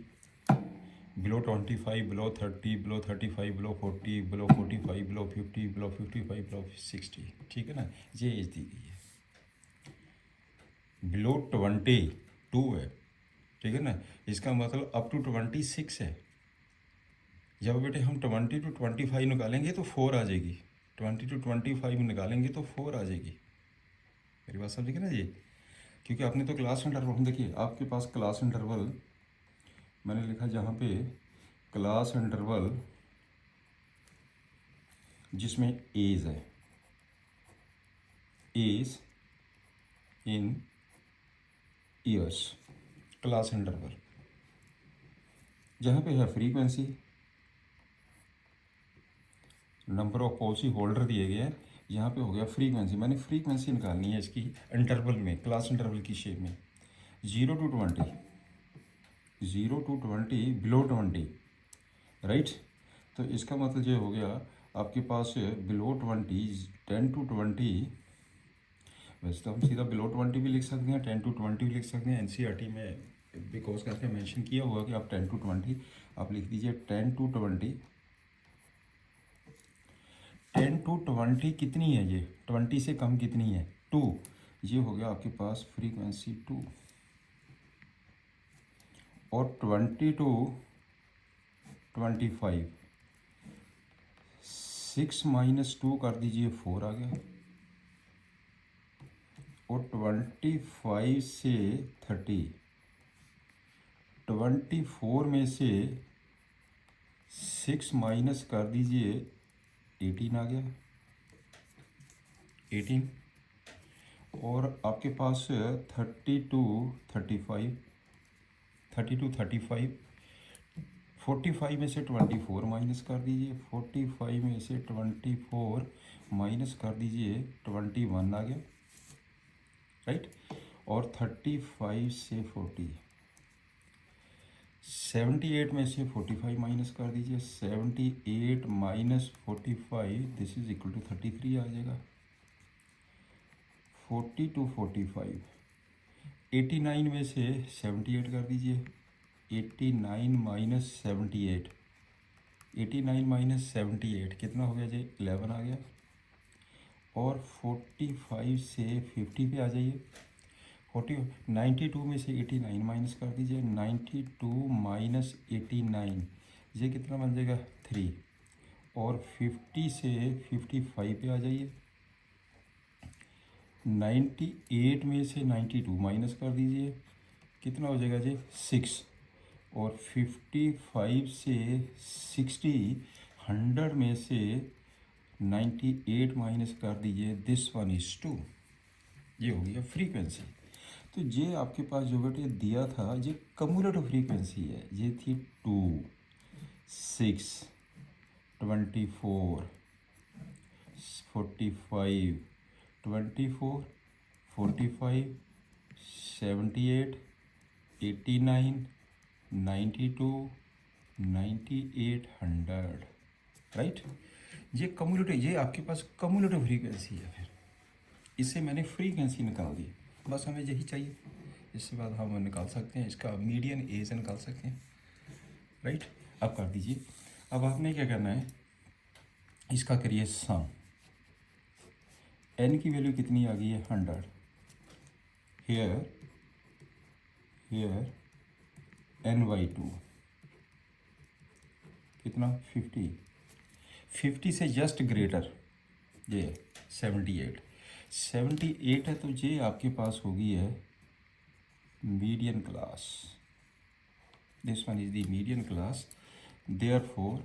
below 25, below 30, below 35, below 40, below 45, below 50, below 55, below 60, ठीक है ना। ये एज दी गई है, बिलो 22 है, ठीक है ना। इसका मतलब अप टू 26 है। जब बेटे हम 20 to 25 निकालेंगे तो 4 आ जाएगी, 20 to 25 निकालेंगे तो 4 आ जाएगी। मेरी बात समझिए ना जी, क्योंकि आपने तो क्लास इंटरवल, देखिए आपके पास क्लास इंटरवल मैंने लिखा जहाँ पे क्लास इंटरवल जिसमें एज है, age in years, class interval जहाँ पे है frequency, number of policy holder दिए गए हैं, यहाँ पे हो गया फ्रीक्वेंसी। मैंने फ्रीक्वेंसी निकालनी है इसकी इंटरवल में, क्लास इंटरवल की शेप में, 0 to 20, 0 to 20, बिलो 20, राइट। तो इसका मतलब ये हो गया आपके पास बिलो 20, 10 to 20। वैसे तो हम सीधा बिलो 20 भी लिख सकते हैं, 10 to 20 भी लिख सकते हैं, NCERT में बिकॉज करके मेंशन किया हुआ कि आप 10 to 20 आप लिख दीजिए 10 to 20। 10 to 20 कितनी है ये, 20 से कम कितनी है, 2। ये हो गया आपके पास फ्रीक्वेंसी 2। और 20 to 25, 6 माइनस 2 कर दीजिए 4 आ गया। और 25 से 30, 24 में से 6 माइनस कर दीजिए 18 आ गया, 18। और आपके पास 30 to 35, 30 to 35, 45 में से 24 माइनस कर दीजिए, 45 में से 24 माइनस कर दीजिए 21 आ गया, राइट। और 35 से 40, 78 में से 45 माइनस कर दीजिए, 78 minus 45 this is equal to 33 आ जाएगा। 40 to 45, 89 में से 78 कर दीजिए, 89 माइनस 78, 89 माइनस 78 कितना हो गया जी, 11 आ गया। और 45 से 50 पे आ जाइए, 92 में से 89 माइनस कर दीजिए, 92 माइनस 89 ये कितना बन जाएगा, 3। और 50 से 55 पे आ जाइए, 98 में से 92 माइनस कर दीजिए, कितना हो जाएगा जी, 6। और 55 से 60, 100 में से 98 माइनस कर दीजिए, दिस वन इज 2। ये हो गया फ्रीक्वेंसी। तो ये आपके पास जो बेटे दिया था ये कम्युलेटिव फ्रीक्वेंसी है, ये थी 2, 6, 24, 45, 24, 45, 78, 89, 92, 98, 100, राइट। ये कम्युलेटिव, ये आपके पास कम्युलेटिव फ्रीक्वेंसी है। फिर इससे मैंने फ्रीक्वेंसी निकाल दी, बस हमें यही चाहिए। इसके बाद हम निकाल सकते हैं इसका मीडियन एज निकाल सकते हैं, राइट। अब कर दीजिए। अब आपने क्या करना है, इसका करिए सम। एन की वैल्यू कितनी आ गई है, 100। हेयर n/2 कितना, 50। 50 से जस्ट ग्रेटर ये 78, 78 है। तो ये आपके पास होगी है median class, this one is the median class. Therefore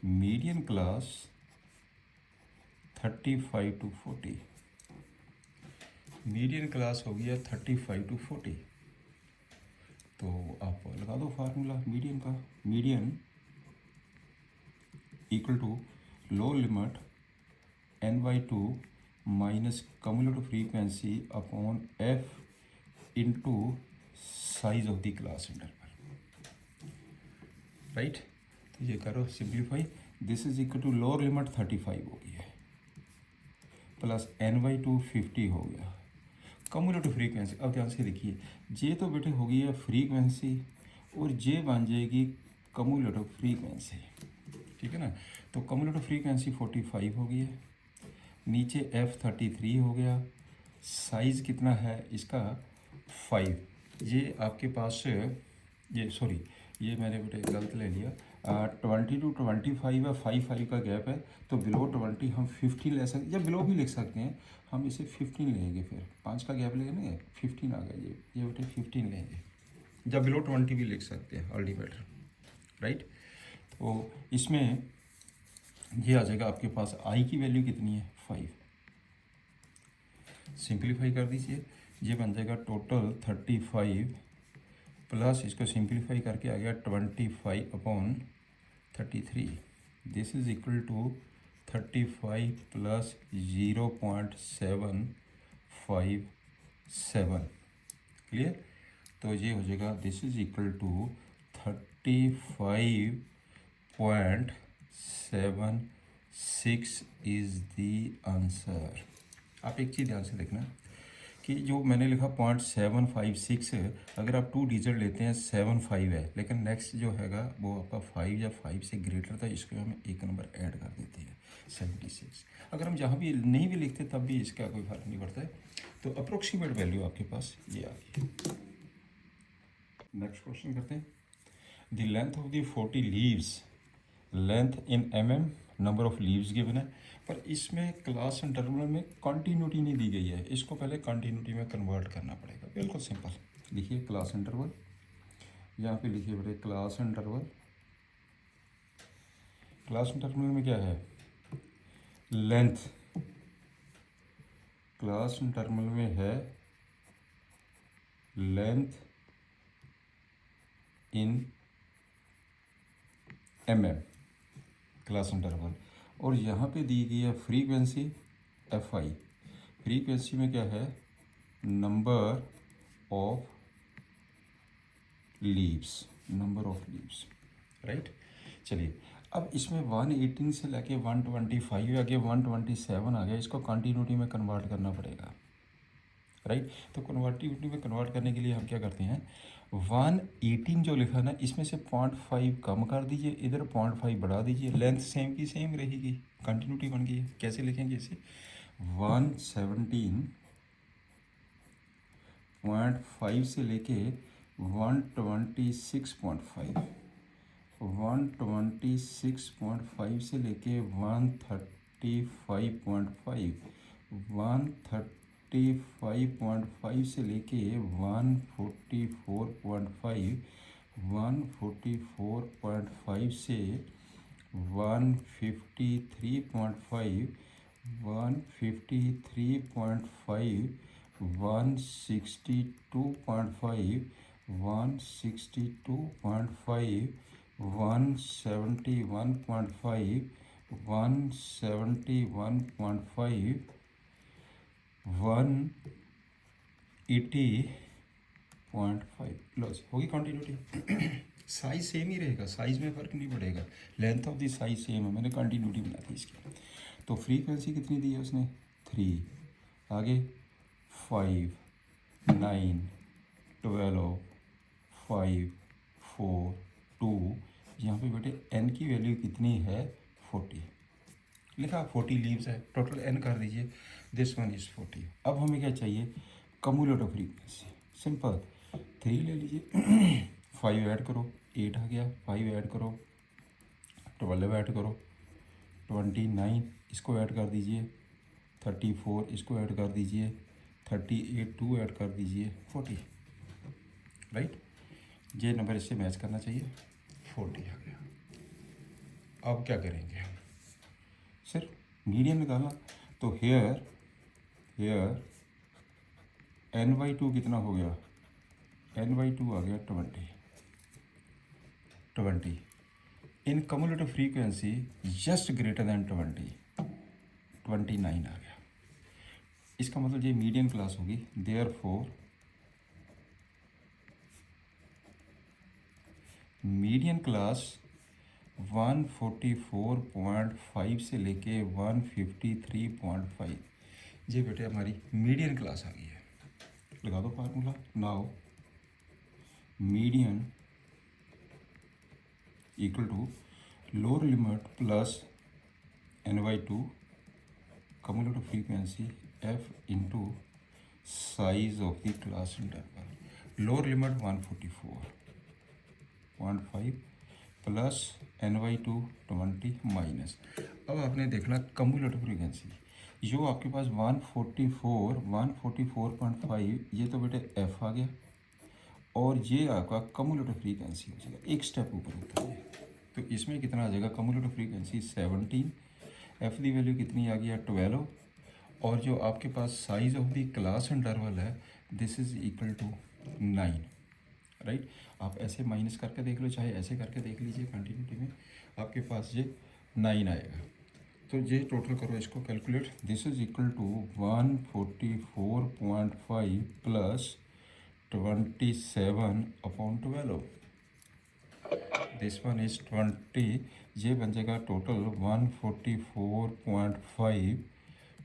median class 35 to 40, median class हो गया 35 to 40। तो आप लगा दो फार्मूला मीडियन का, median equal to lower limit n/2 minus cumulative frequency upon f into size of the class interval, right. तो ये करो simplify, this is equal to lower limit 35 हो गई है प्लस n/2 50 हो गया कम्युलेटिव फ्रीक्वेंसी। अब ध्यान से देखिए, ये तो बेटे हो गई है फ्रीक्वेंसी और ये बन जाएगी कम्युलेटिव फ्रीक्वेंसी, ठीक है ना। तो कम्युलेटिव फ्रीक्वेंसी 45 हो गई है, नीचे f33 हो गया, साइज़ कितना है इसका 5। ये आपके पास ये सॉरी ये मैंने बेटे गलत ले लिया, 20 to 25 है, 5 का गैप है। तो बिलो 20 हम 15 ले सकते या बिलो भी लिख सकते हैं, हम इसे 15 लेंगे, फिर 5 का गैप लेंगे 15 आ गया, ये बेटे 15 लेंगे, या बिलो 20 भी लिख सकते हैं, ऑलरेडी बेटर, राइट। तो इसमें ये आ जाएगा आपके पास आई की वैल्यू कितनी है, 5। सिंप्लीफाई कर दीजिए, ये बन जाएगा टोटल 35 प्लस इसको सिंप्लीफाई करके आ गया 25 upon 33, this is equal to 35 plus 0.757, clear. तो ये हो जाएगा this is equal to 35.76 is the answer. आप एक चीज़ ध्यान से देखना, कि जो मैंने लिखा 0.756, अगर आप 2 डिजिट लेते हैं 75 है, लेकिन नेक्स्ट जो हैगा वो आपका 5 या 5 से ग्रेटर था, इसको हम एक नंबर ऐड कर देते हैं 76। अगर हम जहाँ भी नहीं भी लिखते तब भी इसका कोई फर्क नहीं पड़ता है। तो अप्रोक्सीमेट वैल्यू आपके पास ये आ गई। नेक्स्ट क्वेश्चन करते हैं। The length of the 40 leaves, length in mm, number of leaves given है, पर इसमें क्लास इंटरवल में कंटिन्यूटी नहीं दी गई है, इसको पहले कंटिन्यूटी में कन्वर्ट करना पड़ेगा। बिल्कुल सिंपल, लिखिए क्लास इंटरवल, यहाँ पे लिखिए बेटे क्लास इंटरवल। क्लास इंटरवल में क्या है, लेंथ, क्लास इंटरवल में है length in mm, class interval, और यहाँ पे दी गई है फ्रीक्वेंसी fi। फ्रीक्वेंसी में क्या है, number of leaves, number of leaves, right. चलिए अब इसमें 118 से लेके 125 आ गया, 127 आ गया, इसको कंटिन्यूटी में कन्वर्ट करना पड़ेगा, राइट। तो कन्वर्टिविटी में कन्वर्ट करने के लिए हम क्या करते हैं, 118 जो लिखा ना, इसमें से 0.5 कम कर दीजिए, इधर 0.5 बढ़ा दीजिए, लेंथ सेम की सेम रहेगी, कंटिन्यूटी बन गई है। कैसे लिखेंगे इसे, 117.5 से लेके 126.5, 126.5 से लेके 135.5, 135.5 से लेके 144.5, 144.5 से 153.5, 153.5, 162.5, 162.5, 171.5, 171.5, 180.5। लो होगी कंटिन्यूटी। साइज सेम ही रहेगा, साइज में फ़र्क नहीं पड़ेगा, length of the size same है, मैंने कंटिन्यूटी बना दी इसकी। तो फ्रीक्वेंसी कितनी दी है उसने, 3, आगे 5, 9, 12, 5, 4, 2, यहाँ पे बेटे n की वैल्यू कितनी है, 40 लिखा, 40 लीव्स है, टोटल n कर दीजिए, दिस वन इज़ 40। अब हमें क्या चाहिए, कम्युलेटिव फ्रीक्वेंसी, सिंपल 3 ले लीजिए, 5 ऐड करो 8 आ गया, 5 ऐड करो 12 ऐड करो 29, इसको ऐड कर दीजिए 34, इसको ऐड कर दीजिए 38, 2 ऐड कर दीजिए 40, राइट। ये नंबर इससे मैच करना चाहिए, 40 आ गया। अब क्या करेंगे हम, सिर्फ मीडियन निकालना, तो हेयर n/2 कितना हो गया, n/2 आ गया 20। In cumulative frequency just greater than 29 आ गया। इसका मतलब ये मीडियम क्लास होगी, देयरफॉर मीडियन क्लास 144.5 से लेके 153.5, ये बेटे हमारी मीडियन क्लास आ गई है। लगा दो formula, now median equal to lower limit plus n/2 cumulative frequency f into size of the class interval, lower limit 144.5 plus n/2 20 minus. अब आपने देखना कम्युलेटिव फ्रीक्वेंसी, जो आपके पास 144.5, ये तो बेटे f आ गया, और ये आपका कम्युलेटिव फ्रीक्वेंसी हो जाएगा, एक स्टेप ऊपर होता है। तो इसमें कितना आ जाएगा, cumulative frequency 17, F the value कितनी आ गई है, 12, और जो आपके पास size of the class interval है, this is equal to 9, right. आप ऐसे माइनस करके देख लो, चाहे ऐसे करके देख लीजिए, कंटिन्यूटी में आपके पास ये 9 आएगा। तो ये टोटल करो इसको calculate, this is equal to 144.5 plus 27/12, this one is 20, ये बन जाएगा टोटल 144.5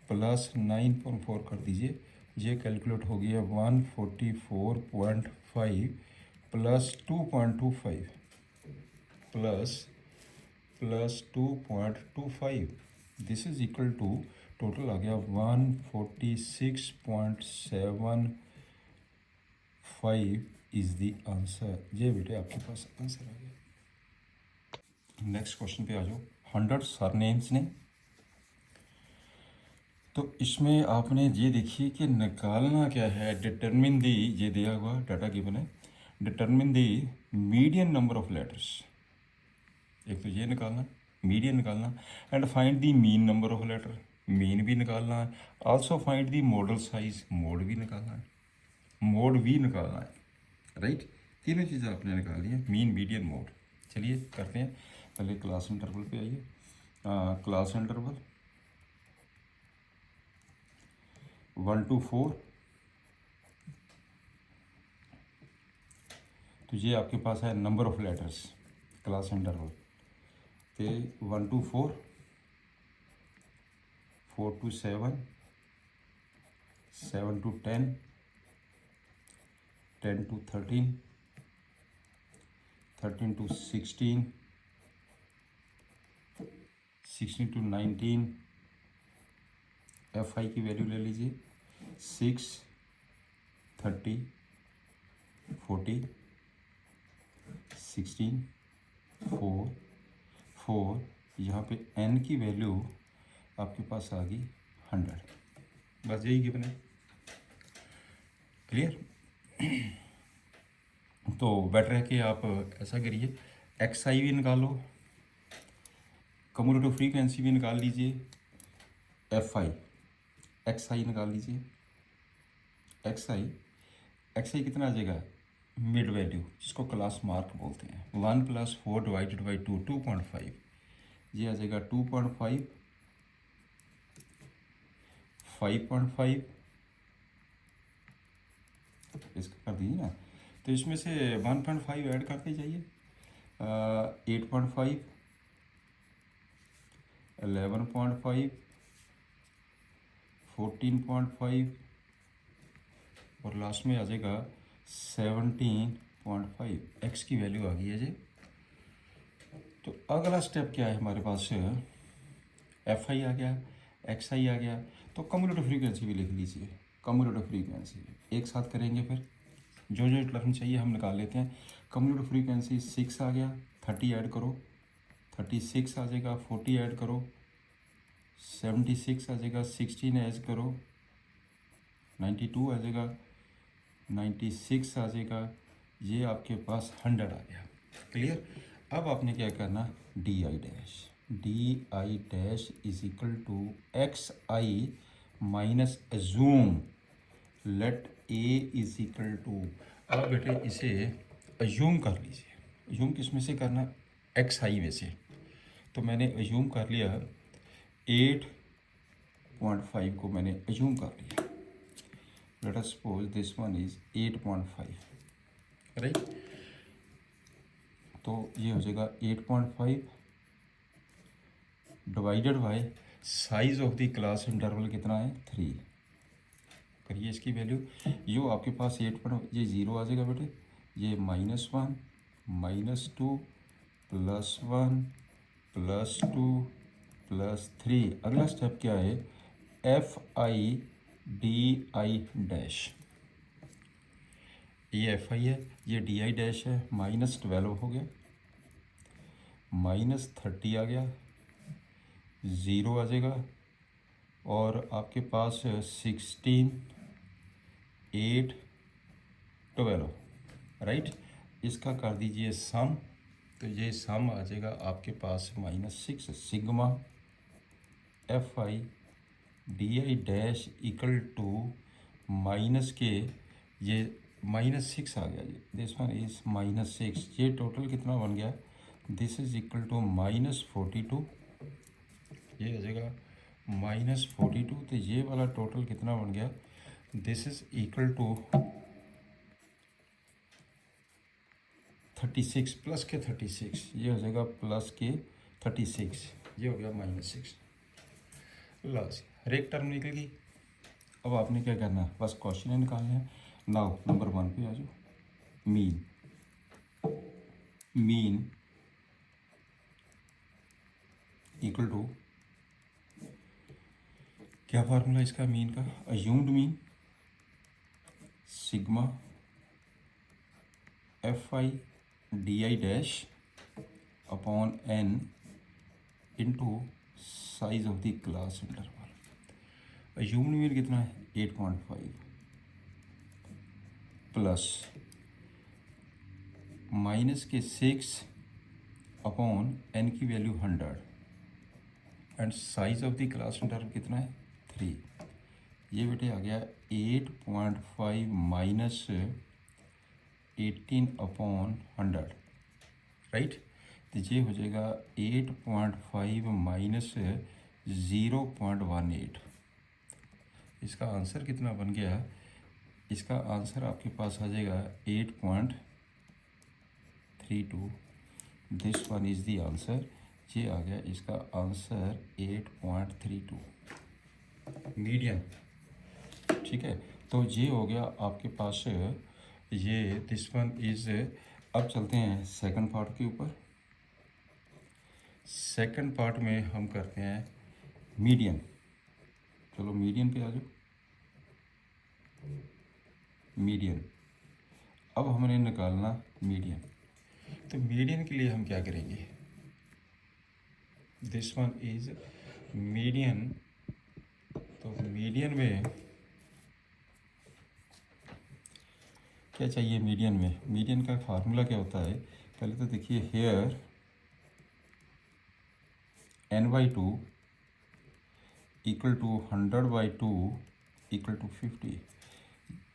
प्लस 9.4 कर दीजिए, ये कैलकुलेट हो गया 144.5 plus 2.25 plus 2.25, this is equal to total आ गया 146.75 इज द आंसर। ये बेटे आपके पास आंसर आ गया। नेक्स्ट क्वेश्चन पे आ जाओ। 100 सरनेम्स ने, तो इसमें आपने ये देखिए कि निकालना क्या है, डिटरमिन दी, ये दिया हुआ डाटा गिवन है, determine the median number of letters, एक तो ये निकालना, मीडियन निकालना, and find the mean number of letter, mean भी निकालना है, also find the modal size, mode भी निकालना है, मोड भी निकालना है, राइट। तीनों चीज़ें आपने निकाली है, मीन मीडियन मोड। चलिए करते हैं, पहले क्लास इंटरवल पे आइए। क्लास इंटरवल 1 to 4, तो ये आपके पास है number of letters, class interval तो 1 to 4, 4 to 7, 7 to 10, 10 to 13, 13 to 16, 16 to 19, F I की वैल्यू ले लीजिए 6, 30, 40, 16, 4, 4, यहाँ पे n की वैल्यू आपके पास आ गई 100, बस यही गिवन है। क्लियर? तो बेटर है कि आप ऐसा करिए, एक्स आई भी निकालो, कम्यूटेटिव फ्रीक्वेंसी भी निकाल लीजिए, एफ आई, एक्स आई निकाल लीजिए, एक्स आई कितना आ जाएगा, मिड वैल्यू जिसको क्लास मार्क बोलते हैं, 1 + 4 डिवाइडेड बाई 2, 2.5, ये आ जाएगा 2.5, 5.5, इसका कर दीजिए ना, तो इसमें से 1.5 ऐड करते जाइए, 8.5, 11.5, 14.5 और लास्ट में आ जाएगा 17.5, एक्स की वैल्यू आ गई है जी। तो अगला स्टेप क्या है हमारे पास, एफ आई आ गया, एक्स आई आ गया, तो कम्यूटेटिव फ्रीक्वेंसी भी लिख लीजिए, कम्यूटेटिव फ्रीक्वेंसी एक साथ करेंगे, फिर जो जो टर्म चाहिए हम निकाल लेते हैं। कम्यूटेटिव फ्रीक्वेंसी 6 आ गया, 30 ऐड करो, 36 आ जाएगा, 40 ऐड करो, 76 आ जाएगा, 16 ऐड करो, 92 आ जाएगा, 96 आ जाएगा, ये आपके पास 100 आ गया। क्लियर? अब आपने क्या करना, D I dash is equal to X I minus assume let A is equal to, अब बेटे इसे एज्यूम कर लीजिए, एज्यूम किस में से करना, एक्स आई में से, तो मैंने एज्यूम कर लिया 8.5 को मैंने एज्यूम कर लिया, late us suppose this one is 8.5, right. तो ये हो जाएगा 8.5 divided by size of the class interval कितना है, 3, करिए इसकी वैल्यू, यो आपके पास 8, ये 0 आ जाएगा बेटे, ये -1, -2, +1, +2, +3, अगला स्टेप क्या है, F I D I dash, ये एफ आई है, ये डी आई डैश है, -12 हो गया, -30 आ गया, 0 आ जाएगा, और आपके पास 16, 8, 12, राइट। इसका कर दीजिए सम, तो ये सम आ जाएगा आपके पास -6, sigma F I D I dash equal to minus के, ये -6 आ गया, ये दिस वन इज -6, ये टोटल कितना बन गया, दिस इज इक्वल टू -42, ये आ जाएगा -42, तो ये वाला टोटल कितना बन गया, this is equal to 36 plus के 36, ये हो जाएगा प्लस के 36, ये हो गया -6, लास्ट हर एक टर्म निकल गई। अब आपने क्या करना है, बस क्वेश्चन निकालने हैं। नाउ नंबर 1 पे आ जाओ। मीन, मीन इक्वल टू, क्या फार्मूला इसका मीन का, assumed mean sigma F I D I dash upon N into size of the class interval. Assumed mean कितना है 8.5 प्लस माइनस के 6 अपॉन एन की value 100 and size of the class interval कितना है 3। ये बेटे आ गया 8.5 माइनस 18 अपॉन 100, राइट। तो ये हो जाएगा 8.5 माइनस 0.18। इसका आंसर कितना बन गया, इसका आंसर आपके पास आ जाएगा 8.32। This one is the answer. ये आ गया इसका आंसर 8.32 मीडियन, ठीक है। तो ये हो गया आपके पास ये दिस वन इज़। अब चलते हैं सेकंड पार्ट के ऊपर। सेकंड पार्ट में हम करते हैं मीडियन। चलो मीडियन पे आ जाओ। मीडियन, अब हमने निकालना मीडियन। तो मीडियन के लिए हम क्या करेंगे, दिस वन इज मीडियन। तो मीडियन में क्या चाहिए, मीडियन में मीडियन का फार्मूला क्या होता है, पहले तो देखिए here n/2 equal to 100/2 equal to 50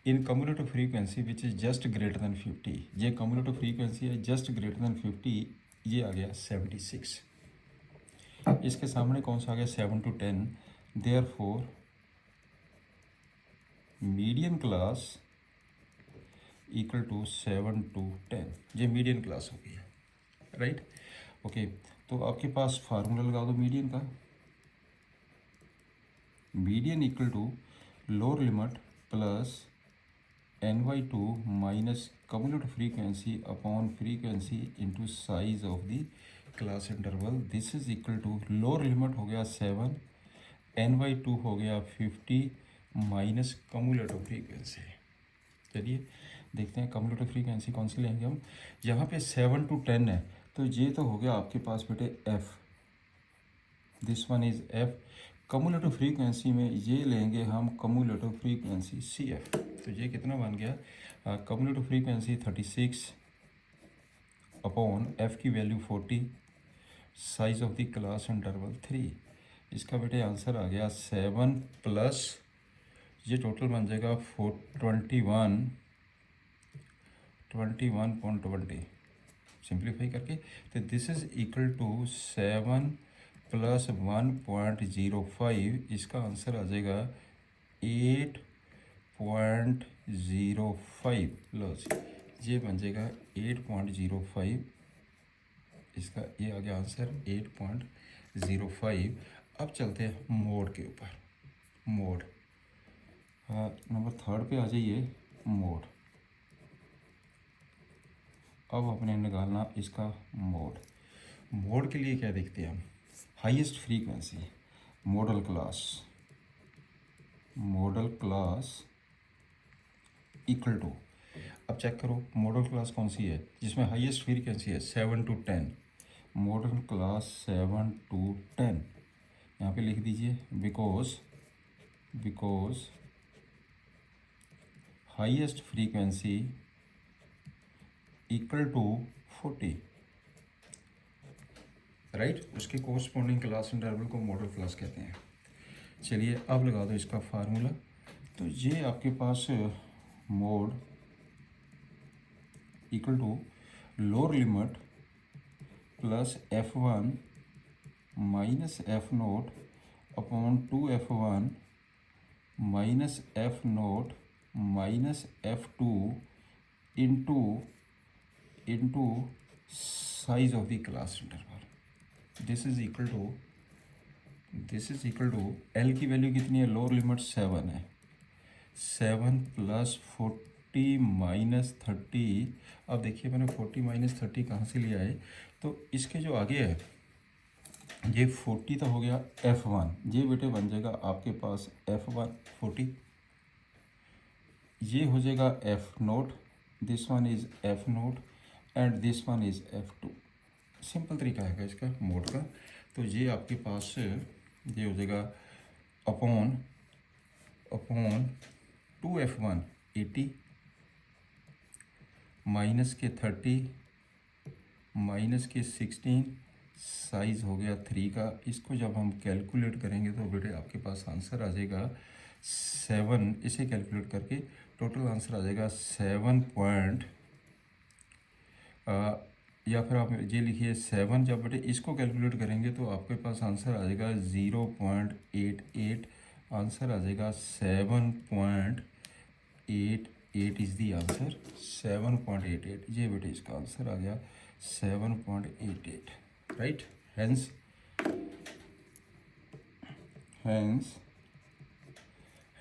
in cumulative frequency which is just greater than 50। ये कम्युलेटिव फ्रीक्वेंसी है जस्ट ग्रेटर दैन 50, ये आ गया 76। इसके सामने कौन सा आ गया 7 to 10। Therefore median class equal to 7 to 10, ये मीडियन क्लास हो गई है, राइट। ओके, तो आपके पास फार्मूला लगा दो मीडियन का। Median equal to lower limit plus n/2 minus cumulative frequency upon frequency into size of the class interval. This is equal to lower limit हो गया 7, n/2 हो गया 50 माइनस कम्युलेटिव फ्रीक्वेंसी। चलिए देखते हैं कम्युलेटिव फ्रीक्वेंसी कौन सी लेंगे हम। यहाँ पे 7 to 10 है, तो ये तो हो गया आपके पास बेटे f, this one is f। Cumulative frequency में ये लेंगे हम कम्युलेटिव फ्रीक्वेंसी cf। तो ये कितना बन गया, कम्युलेटिव फ्रीक्वेंसी 36 अपॉन f की value 40, size of the class interval 3। इसका बेटे आंसर आ गया 7 प्लस ये टोटल बन जाएगा 21.20 सिंप्लीफाई करके। तो this is equal to 7 plus 1.05, इसका आंसर आ जाएगा 8.05। लो जी, ये बन जाएगा 8.05, इसका ये आ गया आंसर 8.05। अब चलते हैं मोड के ऊपर। मोड नंबर 3 पे आ जाइए, मोड। अब अपने निकालना इसका मोड। मोड के लिए क्या देखते हैं हम, highest frequency modal class equal to. अब चेक करो मॉडल क्लास कौन सी है जिसमें हाईएस्ट फ्रीक्वेंसी है 7 to 10। मॉडल क्लास 7 to 10 यहाँ पे लिख दीजिए, because highest frequency equal to 40, right. उसके कोरस्पॉन्डिंग क्लास इंटरवल को मॉडल क्लास कहते हैं। चलिए अब लगा दो इसका फार्मूला। तो ये आपके पास mode equal to lower limit plus f1 minus f0 upon 2f1 minus f0 minus f2 into size of the class interval. This is equal to L की वैल्यू कितनी है, लोअर लिमिट 7 है, 7 + 40 - 30। अब देखिए मैंने 40 - 30 कहाँ से लिया है, तो इसके जो आगे है ये 40 तो हो गया F1, ये बेटे बन जाएगा आपके पास F1 40, ये हो जाएगा F0, this one is F0 and this one is F2। Simple तरीका है इसका मोड का। तो ये आपके पास ये हो जाएगा अपॉन 2F1 80 माइनस के 30 माइनस के 16, साइज़ हो गया 3 का। इसको जब हम कैलकुलेट करेंगे तो बेटे आपके पास आंसर आ जाएगा 7। इसे कैलकुलेट करके टोटल आंसर आ जाएगा 7 पॉइंट, या फिर आप ये लिखिए 7। जब बेटे इसको कैलकुलेट करेंगे तो आपके पास आंसर आ जाएगा 0.88। आंसर आ जाएगा 7.88 इज़ दी आंसर, 7.88। ये बेटे इसका आंसर आ गया 7.88, राइट।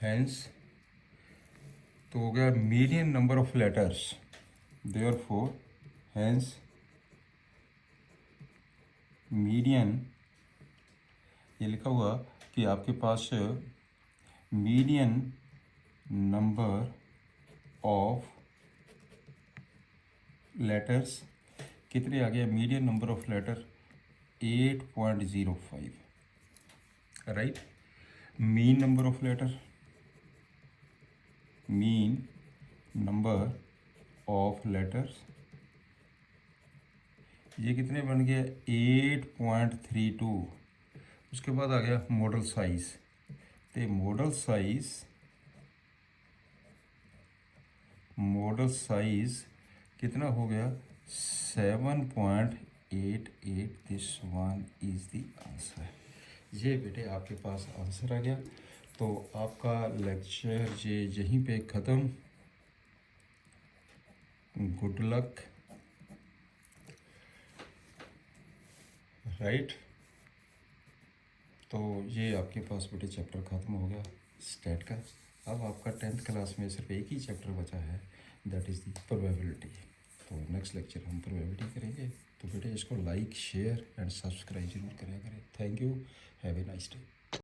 हेंस तो हो गया median number of letters, therefore hence median, ये लिखा हुआ कि आपके पास मीडियन नंबर ऑफ लेटर्स कितने आ गया, median number of letter 8.05, right. Mean number of letter, mean number of letters ये कितने बन गए 8.32। उसके बाद आ गया मॉडल साइज, तो मॉडल साइज कितना हो गया 7.88। This one is the answer. ये बेटे आपके पास आंसर आ गया। तो आपका लेक्चर ये यहीं पे ख़त्म। Good luck, right. तो ये आपके पास बेटे चैप्टर ख़त्म हो गया स्टैट का। अब आपका 10th क्लास में सिर्फ एक ही चैप्टर बचा है, दैट इज़ द प्रोबेबिलिटी। तो नेक्स्ट लेक्चर हम प्रोबेबिलिटी करेंगे। तो बेटे इसको लाइक शेयर एंड सब्सक्राइब जरूर करें। Thank you, have a nice day.